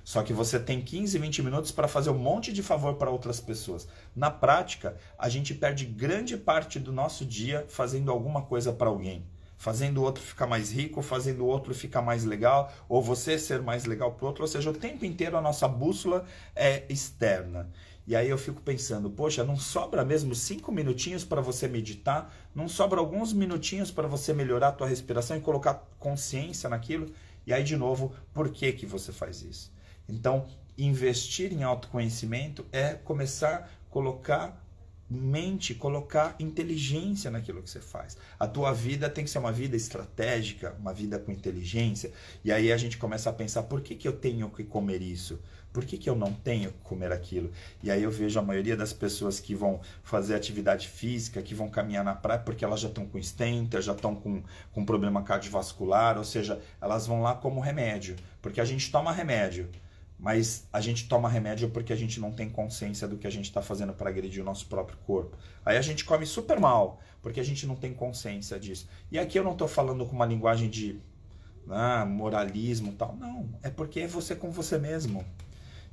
Só que você tem 15, 20 minutos para fazer um monte de favor para outras pessoas. Na prática, a gente perde grande parte do nosso dia fazendo alguma coisa para alguém. Fazendo o outro ficar mais rico, fazendo o outro ficar mais legal, ou você ser mais legal para o outro. Ou seja, o tempo inteiro a nossa bússola é externa. E aí eu fico pensando, poxa, não sobra mesmo 5 minutinhos para você meditar? Não sobra alguns minutinhos para você melhorar a tua respiração e colocar consciência naquilo? E aí, de novo, por que que você faz isso? Então, investir em autoconhecimento é começar a colocar mente, colocar inteligência naquilo que você faz. A tua vida tem que ser uma vida estratégica, uma vida com inteligência. E aí a gente começa a pensar, por que que eu tenho que comer isso? Por que que eu não tenho que comer aquilo? E aí eu vejo a maioria das pessoas que vão fazer atividade física, que vão caminhar na praia, porque elas já estão com stenter, já estão com problema cardiovascular, ou seja, elas vão lá como remédio. Porque a gente toma remédio, mas a gente toma remédio porque a gente não tem consciência do que a gente está fazendo para agredir o nosso próprio corpo. Aí a gente come super mal, porque a gente não tem consciência disso. E aqui eu não estou falando com uma linguagem de moralismo e tal. Não, é porque é você com você mesmo.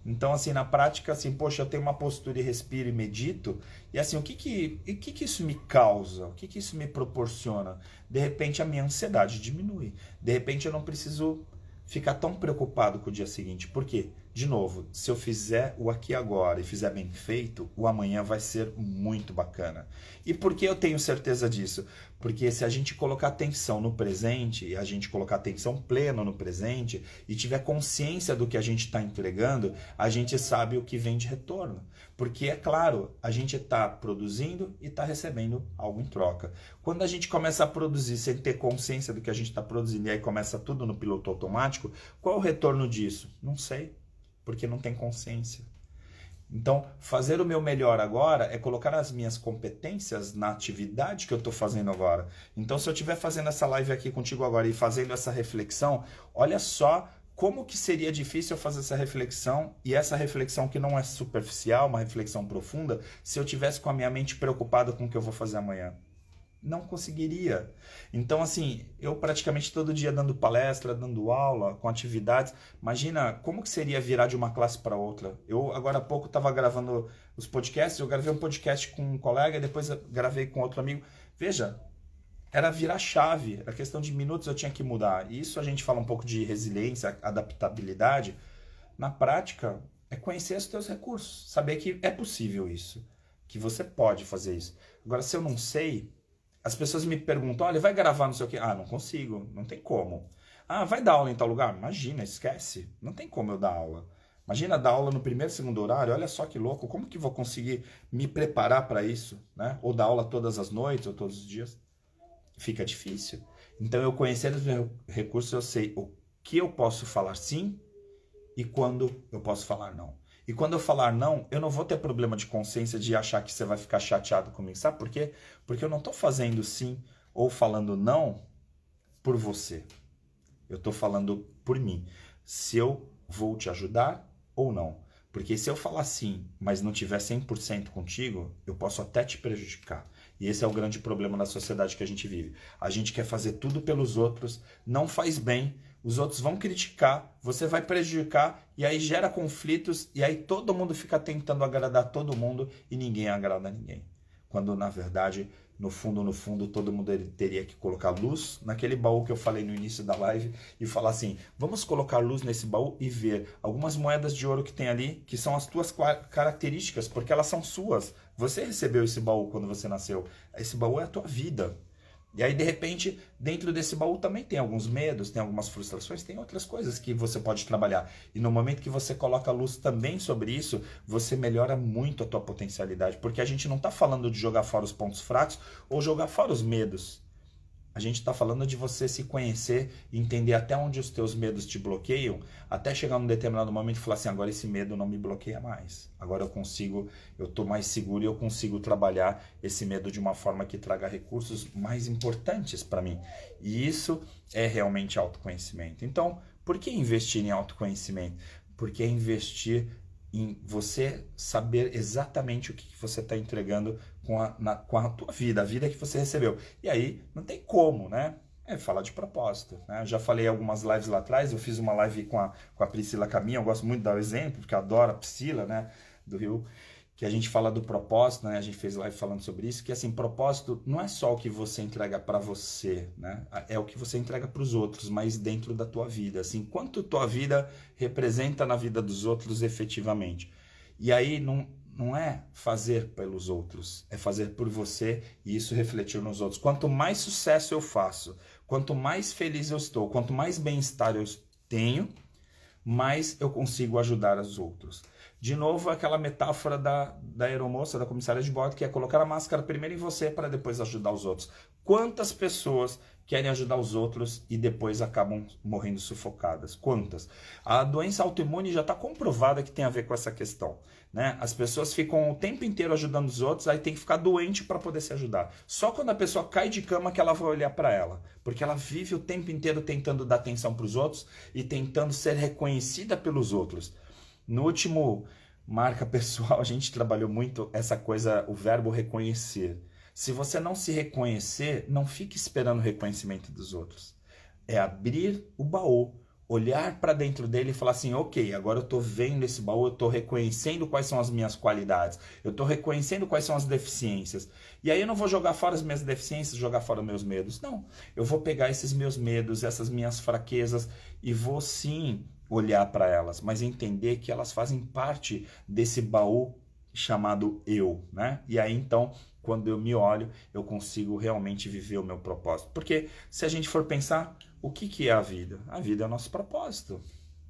Então, assim, na prática, assim, poxa, eu tenho uma postura e respiro e medito, e assim, o que isso me causa? O que isso me proporciona? De repente, a minha ansiedade diminui. De repente, eu não preciso ficar tão preocupado com o dia seguinte. Por quê? De novo, se eu fizer o aqui e agora e fizer bem feito, o amanhã vai ser muito bacana. E por que eu tenho certeza disso? Porque se a gente colocar atenção no presente, e a gente colocar atenção plena no presente, e tiver consciência do que a gente está entregando, a gente sabe o que vem de retorno. Porque, é claro, a gente está produzindo e está recebendo algo em troca. Quando a gente começa a produzir sem ter consciência do que a gente está produzindo, e aí começa tudo no piloto automático, qual é o retorno disso? Não sei, porque não tem consciência. Então, fazer o meu melhor agora é colocar as minhas competências na atividade que eu estou fazendo agora. Então, se eu estiver fazendo essa live aqui contigo agora e fazendo essa reflexão, olha só como que seria difícil eu fazer essa reflexão, e essa reflexão que não é superficial, uma reflexão profunda, se eu tivesse com a minha mente preocupada com o que eu vou fazer amanhã. Não conseguiria. Então, assim, eu praticamente todo dia dando palestra, dando aula, com atividades. Imagina como que seria virar de uma classe para outra. Eu, agora há pouco, estava gravando os podcasts. Eu gravei um podcast com um colega, depois gravei com outro amigo. Veja, era virar chave. Era questão de minutos, eu tinha que mudar. E isso a gente fala um pouco de resiliência, adaptabilidade. Na prática, é conhecer os teus recursos. Saber que é possível isso. Que você pode fazer isso. Agora, se eu não sei... As pessoas me perguntam, olha, vai gravar não sei o quê? Ah, não consigo, não tem como. Ah, vai dar aula em tal lugar? Imagina, esquece. Não tem como eu dar aula. Imagina dar aula no primeiro, segundo horário, olha só que louco, como que vou conseguir me preparar para isso, né? Ou dar aula todas as noites ou todos os dias? Fica difícil. Então, eu conhecendo os meus recursos, eu sei o que eu posso falar sim e quando eu posso falar não. E quando eu falar não, eu não vou ter problema de consciência de achar que você vai ficar chateado comigo. Sabe por quê? Porque eu não estou fazendo sim ou falando não por você. Eu estou falando por mim. Se eu vou te ajudar ou não. Porque se eu falar sim, mas não tiver 100% contigo, eu posso até te prejudicar. E esse é o grande problema da sociedade que a gente vive. A gente quer fazer tudo pelos outros, não faz bem, os outros vão criticar, você vai prejudicar, e aí gera conflitos, e aí todo mundo fica tentando agradar todo mundo, e ninguém agrada ninguém. Quando, na verdade, no fundo, todo mundo teria que colocar luz naquele baú que eu falei no início da live, e falar assim, vamos colocar luz nesse baú e ver algumas moedas de ouro que tem ali, que são as tuas características, porque elas são suas. Você recebeu esse baú quando você nasceu. Esse baú é a tua vida. E aí, de repente, dentro desse baú também tem alguns medos, tem algumas frustrações, tem outras coisas que você pode trabalhar. E no momento que você coloca a luz também sobre isso, você melhora muito a tua potencialidade. Porque a gente não está falando de jogar fora os pontos fracos ou jogar fora os medos. A gente está falando de você se conhecer, entender até onde os teus medos te bloqueiam, até chegar num determinado momento e falar assim, agora esse medo não me bloqueia mais. Agora eu estou mais seguro e eu consigo trabalhar esse medo de uma forma que traga recursos mais importantes para mim. E isso é realmente autoconhecimento. Então, por que investir em autoconhecimento? Porque é investir em você saber exatamente o que você está entregando com a tua vida, a vida que você recebeu. E aí, não tem como, né? É falar de propósito, né? Eu já falei algumas lives lá atrás, eu fiz uma live com a Priscila Caminha, eu gosto muito de dar o exemplo, porque eu adoro a Priscila, né, do Rio, que a gente fala do propósito, né? A gente fez live falando sobre isso, que assim, propósito não é só o que você entrega para você, né? É o que você entrega para os outros, mas dentro da tua vida, assim, quanto tua vida representa na vida dos outros efetivamente. E aí não é fazer pelos outros, é fazer por você e isso refletir nos outros. Quanto mais sucesso eu faço, quanto mais feliz eu estou, quanto mais bem-estar eu tenho, mais eu consigo ajudar os outros. De novo, aquela metáfora da aeromoça, da comissária de bordo, que é colocar a máscara primeiro em você para depois ajudar os outros. Quantas pessoas querem ajudar os outros e depois acabam morrendo sufocadas? Quantas? A doença autoimune já está comprovada que tem a ver com essa questão, né? As pessoas ficam o tempo inteiro ajudando os outros, aí tem que ficar doente para poder se ajudar. Só quando a pessoa cai de cama que ela vai olhar para ela, porque ela vive o tempo inteiro tentando dar atenção para os outros e tentando ser reconhecida pelos outros. No último marca pessoal, a gente trabalhou muito essa coisa, o verbo reconhecer. Se você não se reconhecer, não fique esperando o reconhecimento dos outros. É abrir o baú, olhar para dentro dele e falar assim, ok, agora eu estou vendo esse baú, eu estou reconhecendo quais são as minhas qualidades, eu estou reconhecendo quais são as deficiências. E aí eu não vou jogar fora as minhas deficiências, jogar fora os meus medos. Não, eu vou pegar esses meus medos, essas minhas fraquezas e vou sim olhar para elas, mas entender que elas fazem parte desse baú chamado eu, né? E aí então, quando eu me olho, eu consigo realmente viver o meu propósito. Porque se a gente for pensar, o que é a vida? A vida é o nosso propósito,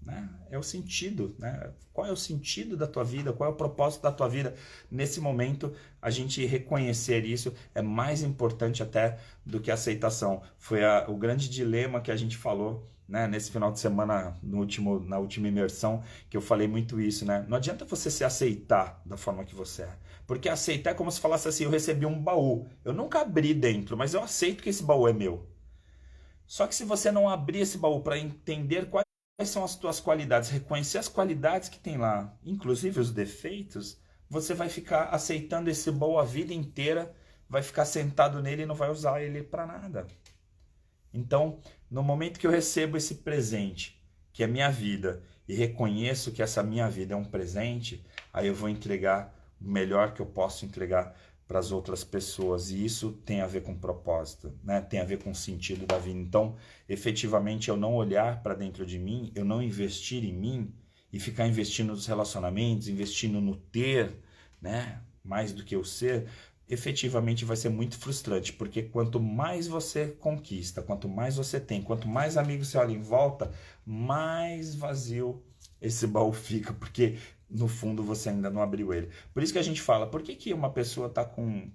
né? É o sentido, né? Qual é o sentido da tua vida? Qual é o propósito da tua vida? Nesse momento, a gente reconhecer isso é mais importante até do que a aceitação. Foi o grande dilema que a gente falou, né, nesse final de semana, na última imersão, que eu falei muito isso, né? Não adianta você se aceitar da forma que você é. Porque aceitar é como se falasse assim, eu recebi um baú. Eu nunca abri dentro, mas eu aceito que esse baú é meu. Só que se você não abrir esse baú para entender quais são as tuas qualidades, reconhecer as qualidades que tem lá, inclusive os defeitos, você vai ficar aceitando esse baú a vida inteira, vai ficar sentado nele e não vai usar ele para nada. Então, no momento que eu recebo esse presente, que é minha vida, e reconheço que essa minha vida é um presente, aí eu vou entregar o melhor que eu posso entregar para as outras pessoas. E isso tem a ver com propósito, né? Tem a ver com o sentido da vida. Então, efetivamente, eu não olhar para dentro de mim, eu não investir em mim e ficar investindo nos relacionamentos, investindo no ter, né? Mais do que o ser, efetivamente vai ser muito frustrante, porque quanto mais você conquista, quanto mais você tem, quanto mais amigos você olha em volta, mais vazio esse baú fica, porque no fundo você ainda não abriu ele. Por isso que a gente fala, por que uma pessoa está com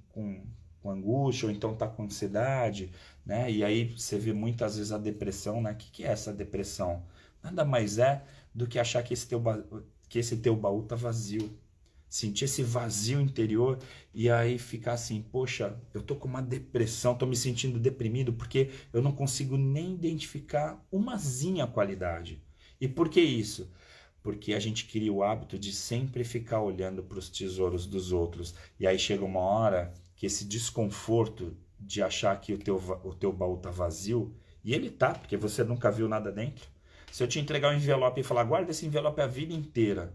angústia ou então está com ansiedade, né? E aí você vê muitas vezes a depressão, né? O que é essa depressão? Nada mais é do que achar que esse teu baú está vazio. Sentir esse vazio interior e aí ficar assim, poxa, eu tô com uma depressão, tô me sentindo deprimido porque eu não consigo nem identificar umazinha qualidade. E por que isso? Porque a gente cria o hábito de sempre ficar olhando para os tesouros dos outros. E aí chega uma hora que esse desconforto de achar que o teu baú tá vazio, e ele tá, porque você nunca viu nada dentro. Se eu te entregar um envelope e falar, guarda esse envelope a vida inteira,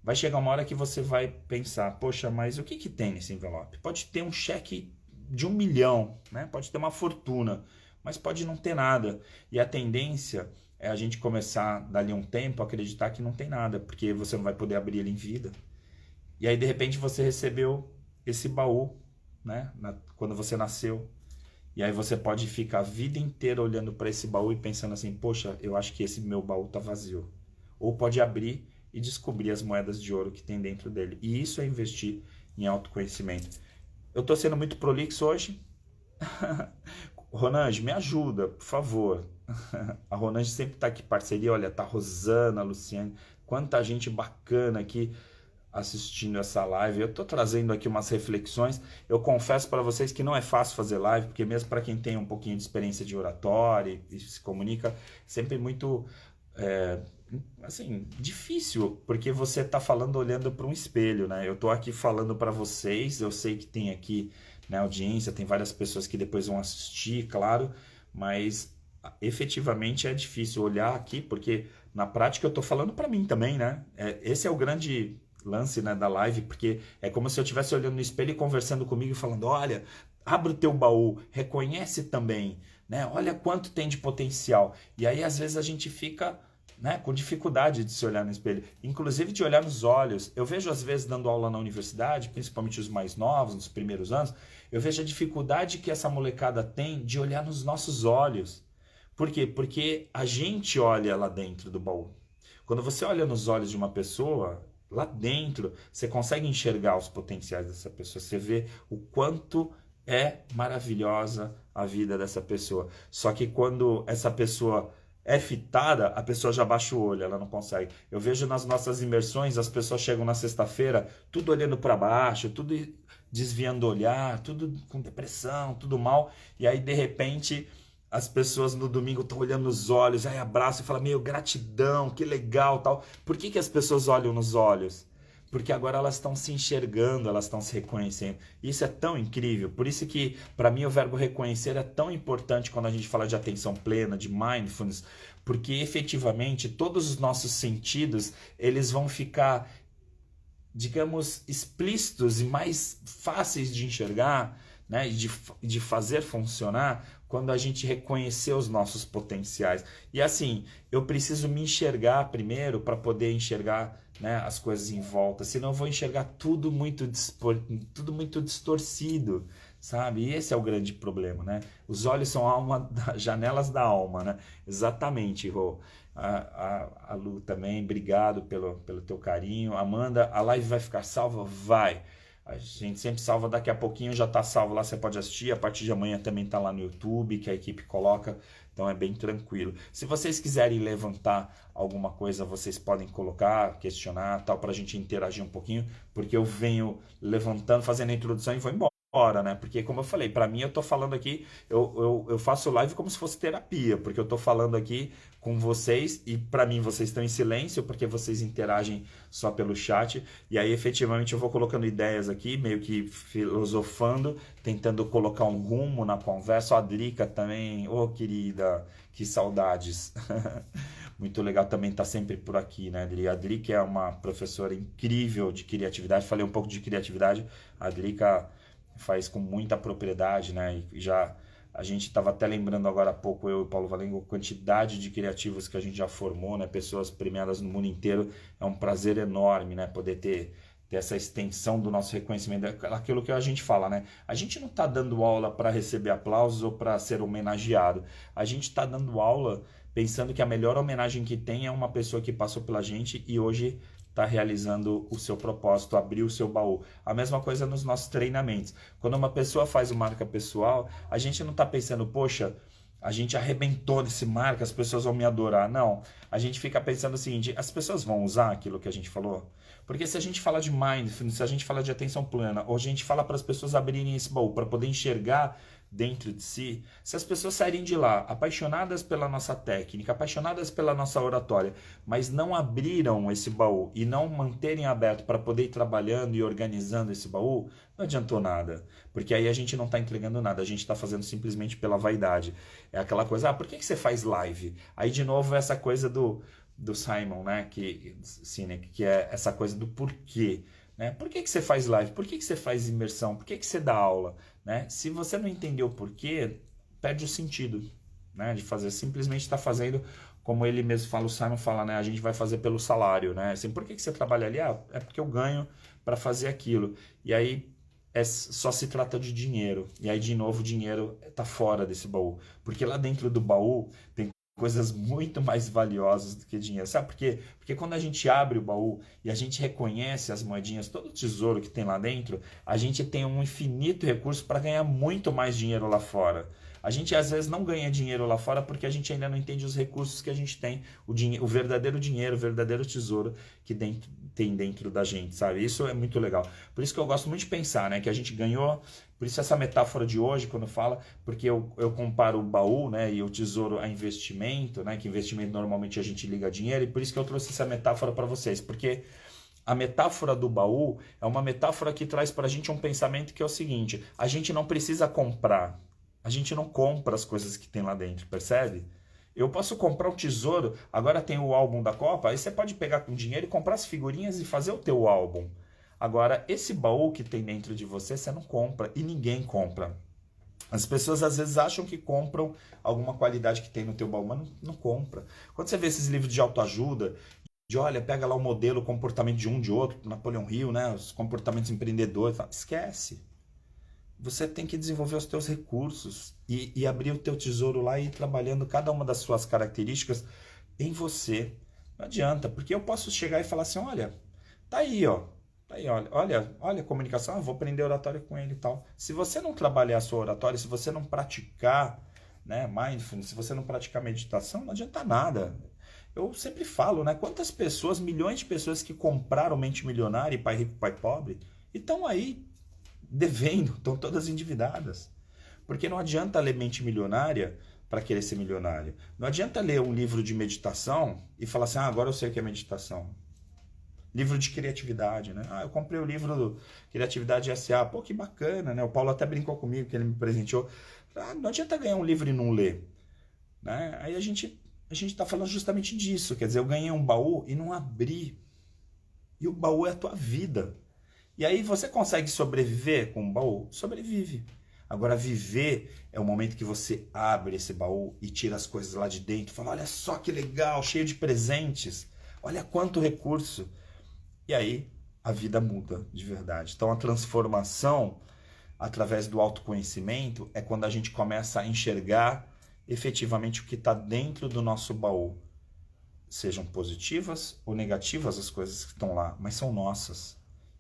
vai chegar uma hora que você vai pensar, poxa, mas o que tem nesse envelope? Pode ter um cheque de 1 milhão, né? Pode ter uma fortuna, mas pode não ter nada. E a tendência é a gente começar, dali um tempo, a acreditar que não tem nada, porque você não vai poder abrir ele em vida. E aí, de repente, você recebeu esse baú, né? Quando você nasceu. E aí você pode ficar a vida inteira olhando para esse baú e pensando assim, poxa, eu acho que esse meu baú tá vazio. Ou pode abrir e descobrir as moedas de ouro que tem dentro dele. E isso é investir em autoconhecimento. Eu tô sendo muito prolixo hoje. Ronange, me ajuda, por favor. A Ronange sempre tá aqui, parceria. Olha, tá Rosana, Luciane, quanta gente bacana aqui assistindo essa live. Eu tô trazendo aqui umas reflexões. Eu confesso para vocês que não é fácil fazer live, porque mesmo para quem tem um pouquinho de experiência de oratória e se comunica, sempre muito assim, difícil, porque você tá falando olhando para um espelho, né? Eu tô aqui falando para vocês, eu sei que tem aqui, né, audiência, tem várias pessoas que depois vão assistir, claro, mas efetivamente é difícil olhar aqui, porque na prática eu tô falando para mim também, né? Esse é o grande lance, né, da live, porque é como se eu estivesse olhando no espelho e conversando comigo e falando, olha, abre o teu baú, reconhece também, né? Olha quanto tem de potencial. E aí às vezes a gente fica, né, com dificuldade de se olhar no espelho, inclusive de olhar nos olhos. Eu vejo às vezes dando aula na universidade, principalmente os mais novos, nos primeiros anos, eu vejo a dificuldade que essa molecada tem de olhar nos nossos olhos. Por quê? Porque a gente olha lá dentro do baú. Quando você olha nos olhos de uma pessoa, lá dentro, você consegue enxergar os potenciais dessa pessoa. Você vê o quanto é maravilhosa a vida dessa pessoa. Só que quando essa pessoa é fitada, a pessoa já baixa o olho, ela não consegue. Eu vejo nas nossas imersões, as pessoas chegam na sexta-feira, tudo olhando para baixo, tudo desviando o olhar, tudo com depressão, tudo mal, e aí de repente as pessoas no domingo estão olhando nos olhos, aí abraçam e falam, meu, gratidão, que legal, tal. Por que as pessoas olham nos olhos? Porque agora elas estão se enxergando, elas estão se reconhecendo. Isso é tão incrível. Por isso que, para mim, o verbo reconhecer é tão importante quando a gente fala de atenção plena, de mindfulness, porque efetivamente todos os nossos sentidos, eles vão ficar, digamos, explícitos e mais fáceis de enxergar, né, e de fazer funcionar quando a gente reconhecer os nossos potenciais. E assim, eu preciso me enxergar primeiro para poder enxergar, né, as coisas em volta, senão eu vou enxergar tudo muito distorcido, sabe? E esse é o grande problema, né? Os olhos são janelas da alma, né? Exatamente, Rô. A Lu também, obrigado pelo teu carinho. Amanda, a live vai ficar salva? Vai. A gente sempre salva, daqui a pouquinho já está salvo lá, você pode assistir. A partir de amanhã também está lá no YouTube, que a equipe coloca, então é bem tranquilo. Se vocês quiserem levantar alguma coisa, vocês podem colocar, questionar, tal, para a gente interagir um pouquinho, porque eu venho levantando, fazendo a introdução e vou embora, né? Porque, como eu falei, para mim eu tô falando aqui, eu faço live como se fosse terapia, porque eu tô falando aqui com vocês e para mim vocês estão em silêncio porque vocês interagem só pelo chat e aí efetivamente eu vou colocando ideias aqui, meio que filosofando, tentando colocar um rumo na conversa. A Drica também, ô querida, que saudades. Muito legal também estar sempre por aqui, né, Adri? A Drica é uma professora incrível de criatividade. Falei um pouco de criatividade, a Drica faz com muita propriedade, né? E já a gente estava até lembrando agora há pouco, eu e o Paulo Valengo, a quantidade de criativos que a gente já formou, né? Pessoas premiadas no mundo inteiro. É um prazer enorme, né? Poder ter essa extensão do nosso reconhecimento, aquilo que a gente fala, né? A gente não está dando aula para receber aplausos ou para ser homenageado. A gente está dando aula pensando que a melhor homenagem que tem é uma pessoa que passou pela gente e hoje está realizando o seu propósito, abriu o seu baú. A mesma coisa nos nossos treinamentos. Quando uma pessoa faz o marca pessoal, a gente não está pensando, poxa, a gente arrebentou nesse marca, as pessoas vão me adorar. Não, a gente fica pensando o seguinte, as pessoas vão usar aquilo que a gente falou? Porque se a gente fala de mindfulness, se a gente fala de atenção plena, ou a gente fala para as pessoas abrirem esse baú, para poder enxergar dentro de si, se as pessoas saírem de lá apaixonadas pela nossa técnica, apaixonadas pela nossa oratória, mas não abriram esse baú e não manterem aberto para poder ir trabalhando e organizando esse baú, não adiantou nada, porque aí a gente não está entregando nada, a gente está fazendo simplesmente pela vaidade. É aquela coisa, por que você faz live? Aí de novo essa coisa do Simon, né, que é essa coisa do porquê. Né? Por que você faz live? Por que você faz imersão? Por que você dá aula? Né? Se você não entendeu o porquê, perde o sentido, né? De fazer. Simplesmente está fazendo, como ele mesmo fala, o Simon fala, né? A gente vai fazer pelo salário. Né? Assim, por que você trabalha ali? É porque eu ganho para fazer aquilo. E aí só se trata de dinheiro. E aí, de novo, o dinheiro está fora desse baú. Porque lá dentro do baú tem coisas muito mais valiosas do que dinheiro. Sabe por quê? Porque quando a gente abre o baú e a gente reconhece as moedinhas, todo o tesouro que tem lá dentro, a gente tem um infinito recurso para ganhar muito mais dinheiro lá fora. A gente às vezes não ganha dinheiro lá fora porque a gente ainda não entende os recursos que a gente tem, o verdadeiro dinheiro, o verdadeiro tesouro que tem dentro da gente, sabe? Isso é muito legal. Por isso que eu gosto muito de pensar, né? Que a gente ganhou, por isso essa metáfora de hoje, quando fala, porque eu comparo o baú, né? E o tesouro a investimento, né? Que investimento normalmente a gente liga a dinheiro, e por isso que eu trouxe essa metáfora para vocês, porque a metáfora do baú é uma metáfora que traz para a gente um pensamento que é o seguinte: a gente não precisa comprar. A gente não compra as coisas que tem lá dentro, percebe? Eu posso comprar o tesouro, agora tem o álbum da Copa, aí você pode pegar com dinheiro e comprar as figurinhas e fazer o teu álbum. Agora, esse baú que tem dentro de você, você não compra e ninguém compra. As pessoas às vezes acham que compram alguma qualidade que tem no teu baú, mas não compra. Quando você vê esses livros de autoajuda, de olha, pega lá o modelo, o comportamento de um, de outro, Napoleão Hill, né, os comportamentos empreendedores, esquece. Você tem que desenvolver os teus recursos e abrir o teu tesouro lá e ir trabalhando cada uma das suas características em você. Não adianta, porque eu posso chegar e falar assim, olha, tá aí, ó. Tá aí, olha a comunicação, vou aprender oratória com ele e tal. Se você não trabalhar a sua oratória, se você não praticar, né, mindfulness, se você não praticar meditação, não adianta nada. Eu sempre falo, né, quantas pessoas, milhões de pessoas que compraram Mente Milionária e Pai Rico, Pai Pobre, e estão aí devendo, estão todas endividadas. Porque não adianta ler Mente Milionária para querer ser milionário. Não adianta ler um livro de meditação e falar assim, agora eu sei o que é meditação. Livro de criatividade, né? Eu comprei o livro do Criatividade S.A. Pô, que bacana, né? O Paulo até brincou comigo, que ele me presenteou. Não adianta ganhar um livro e não ler. Né? Aí a gente está falando justamente disso. Quer dizer, eu ganhei um baú e não abri. E o baú é a tua vida. E aí você consegue sobreviver com um baú? Sobrevive. Agora, viver é o momento que você abre esse baú e tira as coisas lá de dentro. Fala, olha só que legal, cheio de presentes. Olha quanto recurso. E aí a vida muda de verdade. Então a transformação através do autoconhecimento é quando a gente começa a enxergar efetivamente o que está dentro do nosso baú. Sejam positivas ou negativas as coisas que estão lá, mas são nossas.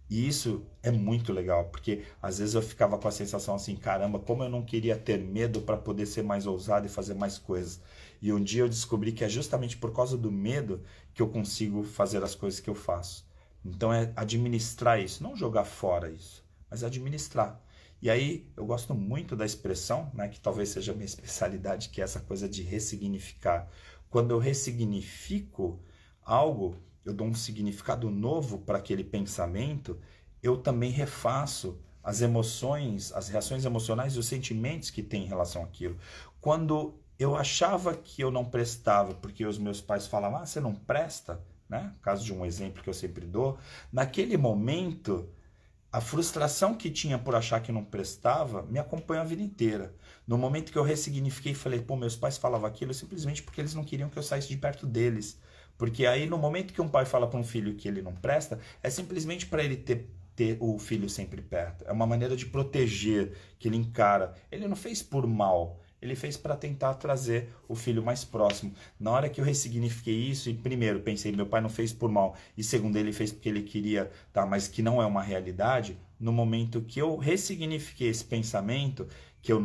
E isso é muito legal, porque às vezes eu ficava com a sensação assim, caramba, como eu não queria ter medo para poder ser mais ousado e fazer mais coisas. E um dia eu descobri que é justamente por causa do medo que eu consigo fazer as coisas que eu faço. Então é administrar isso, não jogar fora isso, mas administrar. E aí eu gosto muito da expressão, né, que talvez seja a minha especialidade, que é essa coisa de ressignificar. Quando eu ressignifico algo, eu dou um significado novo para aquele pensamento, eu também refaço as emoções, as reações emocionais e os sentimentos que tem em relação àquilo. Quando eu achava que eu não prestava, porque os meus pais falavam, você não presta, né? Caso de um exemplo que eu sempre dou, naquele momento, a frustração que tinha por achar que não prestava me acompanhou a vida inteira. No momento que eu ressignifiquei e falei, pô, meus pais falavam aquilo simplesmente porque eles não queriam que eu saísse de perto deles. Porque aí no momento que um pai fala para um filho que ele não presta, é simplesmente para ele ter o filho sempre perto. É uma maneira de proteger, que ele encara. Ele não fez por mal, ele fez para tentar trazer o filho mais próximo. Na hora que eu ressignifiquei isso, e primeiro pensei, meu pai não fez por mal, e segundo, ele fez porque ele queria, tá, mas que não é uma realidade, no momento que eu ressignifiquei esse pensamento, que eu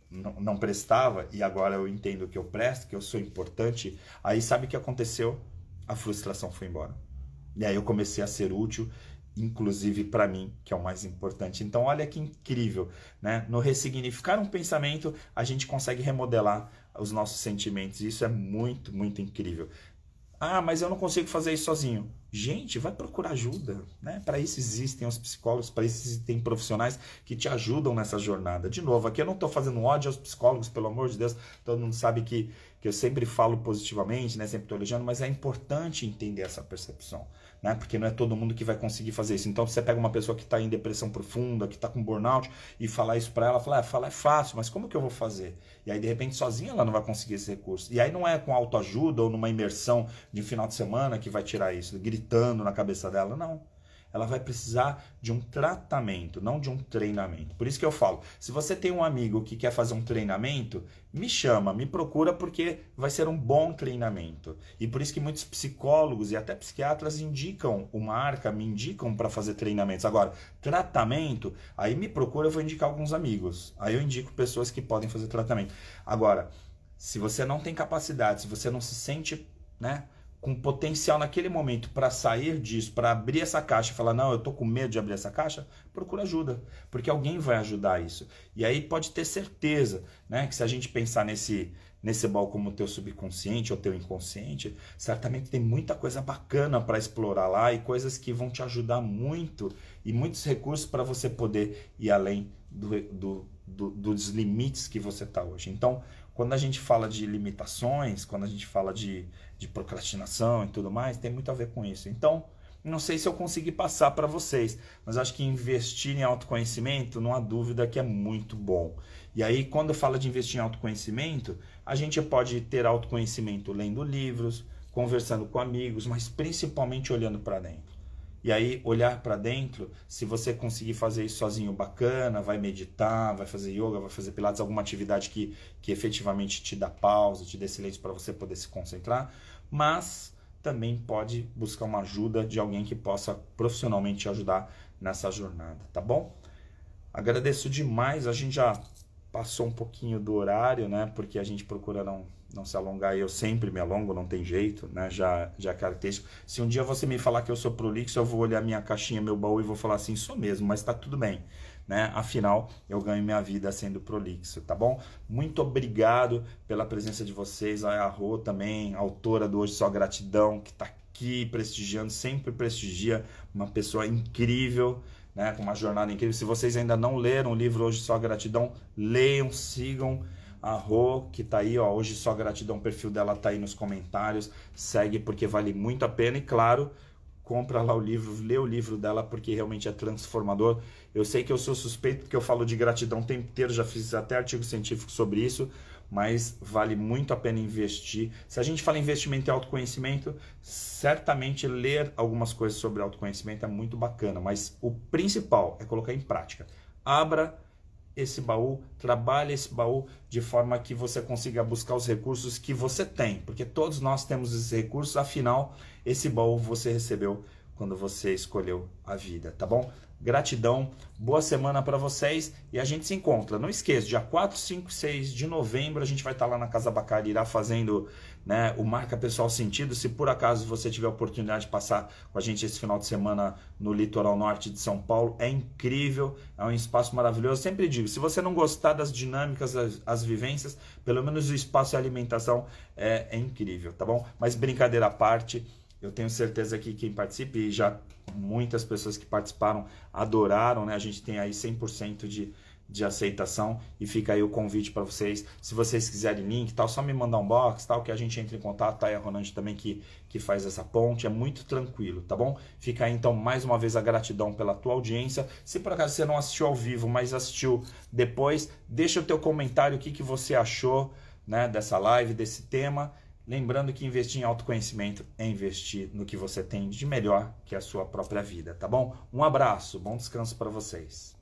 não prestava, e agora eu entendo que eu presto, que eu sou importante, aí sabe o que aconteceu? A frustração foi embora. E aí eu comecei a ser útil, inclusive para mim, que é o mais importante. Então olha que incrível, né? No ressignificar um pensamento, a gente consegue remodelar os nossos sentimentos. E isso é muito, muito incrível. Ah, mas eu não consigo fazer isso sozinho. Gente, vai procurar ajuda, né? Para isso existem os psicólogos, para isso existem profissionais que te ajudam nessa jornada. De novo, aqui eu não estou fazendo ódio aos psicólogos, pelo amor de Deus. Todo mundo sabe que eu sempre falo positivamente, né? Sempre estou elogiando, mas é importante entender essa percepção, né? Porque não é todo mundo que vai conseguir fazer isso. Então, você pega uma pessoa que está em depressão profunda, que está com burnout, e falar isso para ela, falar é fácil, mas como que eu vou fazer? E aí, de repente, sozinha ela não vai conseguir esse recurso. E aí não é com autoajuda ou numa imersão de final de semana que vai tirar isso, gritando na cabeça dela, não. ela vai precisar de um tratamento, não de um treinamento. Por isso que eu falo, se você tem um amigo que quer fazer um treinamento, me chama, me procura, porque vai ser um bom treinamento. E por isso que muitos psicólogos e até psiquiatras indicam uma arca, me indicam para fazer treinamentos. Agora, tratamento, aí me procura, eu vou indicar alguns amigos. Aí eu indico pessoas que podem fazer tratamento. Agora, se você não tem capacidade, se você não se sente, né, com potencial naquele momento para sair disso, para abrir essa caixa e falar, não, eu tô com medo de abrir essa caixa, procura ajuda, porque alguém vai ajudar isso. E aí pode ter certeza, né, que se a gente pensar nesse baú como o teu subconsciente ou teu inconsciente, certamente tem muita coisa bacana para explorar lá e coisas que vão te ajudar muito e muitos recursos para você poder ir além dos limites que você está hoje. Então, quando a gente fala de limitações, quando a gente fala de procrastinação e tudo mais, tem muito a ver com isso. Então, não sei se eu consegui passar para vocês, mas acho que investir em autoconhecimento, não há dúvida que é muito bom. E aí, quando fala de investir em autoconhecimento, a gente pode ter autoconhecimento lendo livros, conversando com amigos, mas principalmente olhando para dentro. E aí, olhar para dentro, se você conseguir fazer isso sozinho, bacana, vai meditar, vai fazer yoga, vai fazer pilates, alguma atividade que efetivamente te dá pausa, te dê silêncio para você poder se concentrar, mas também pode buscar uma ajuda de alguém que possa profissionalmente te ajudar nessa jornada, tá bom? Agradeço demais, a gente já passou um pouquinho do horário, né? Porque a gente procura não se alongar, e eu sempre me alongo, não tem jeito, né? Já é característico. Se um dia você me falar que eu sou prolixo, eu vou olhar minha caixinha, meu baú e vou falar assim, sou mesmo, mas tá tudo bem, né? Afinal, eu ganho minha vida sendo prolixo, tá bom? Muito obrigado pela presença de vocês, a Rô também, autora do Hoje Só Gratidão, que tá aqui prestigiando, sempre prestigia, uma pessoa incrível, né, com uma jornada incrível. Se vocês ainda não leram o livro Hoje Só Gratidão, leiam, sigam a Rô, que tá aí, ó, Hoje Só Gratidão, o perfil dela tá aí nos comentários, segue porque vale muito a pena e, claro, compra lá o livro, lê o livro dela porque realmente é transformador. Eu sei que eu sou suspeito porque eu falo de gratidão o tempo inteiro, já fiz até artigo científico sobre isso, mas vale muito a pena investir. Se a gente fala em investimento em autoconhecimento, certamente ler algumas coisas sobre autoconhecimento é muito bacana, mas o principal é colocar em prática. Abra esse baú, trabalhe esse baú de forma que você consiga buscar os recursos que você tem, porque todos nós temos esses recursos, afinal, esse baú você recebeu quando você escolheu a vida, tá bom? Gratidão, boa semana para vocês e a gente se encontra. Não esqueça, dia 4, 5, 6 de novembro a gente vai estar lá na Casa Bacarirá fazendo, né, o Marca Pessoal Sentido. Se por acaso você tiver a oportunidade de passar com a gente esse final de semana no litoral norte de São Paulo, é incrível, é um espaço maravilhoso. Eu sempre digo, se você não gostar das dinâmicas, as vivências, pelo menos o espaço e a alimentação é incrível, tá bom? Mas brincadeira à parte, eu tenho certeza que quem participe, e já muitas pessoas que participaram adoraram, né? A gente tem aí 100% de aceitação e fica aí o convite para vocês. Se vocês quiserem link, tal, só me mandar um box, tal, que a gente entre em contato. Tá aí a Ronald também que faz essa ponte, é muito tranquilo, tá bom? Fica aí então mais uma vez a gratidão pela tua audiência. Se por acaso você não assistiu ao vivo, mas assistiu depois, deixa o teu comentário, o que você achou, né, dessa live, desse tema. Lembrando que investir em autoconhecimento é investir no que você tem de melhor, que é a sua própria vida, tá bom? Um abraço, bom descanso para vocês.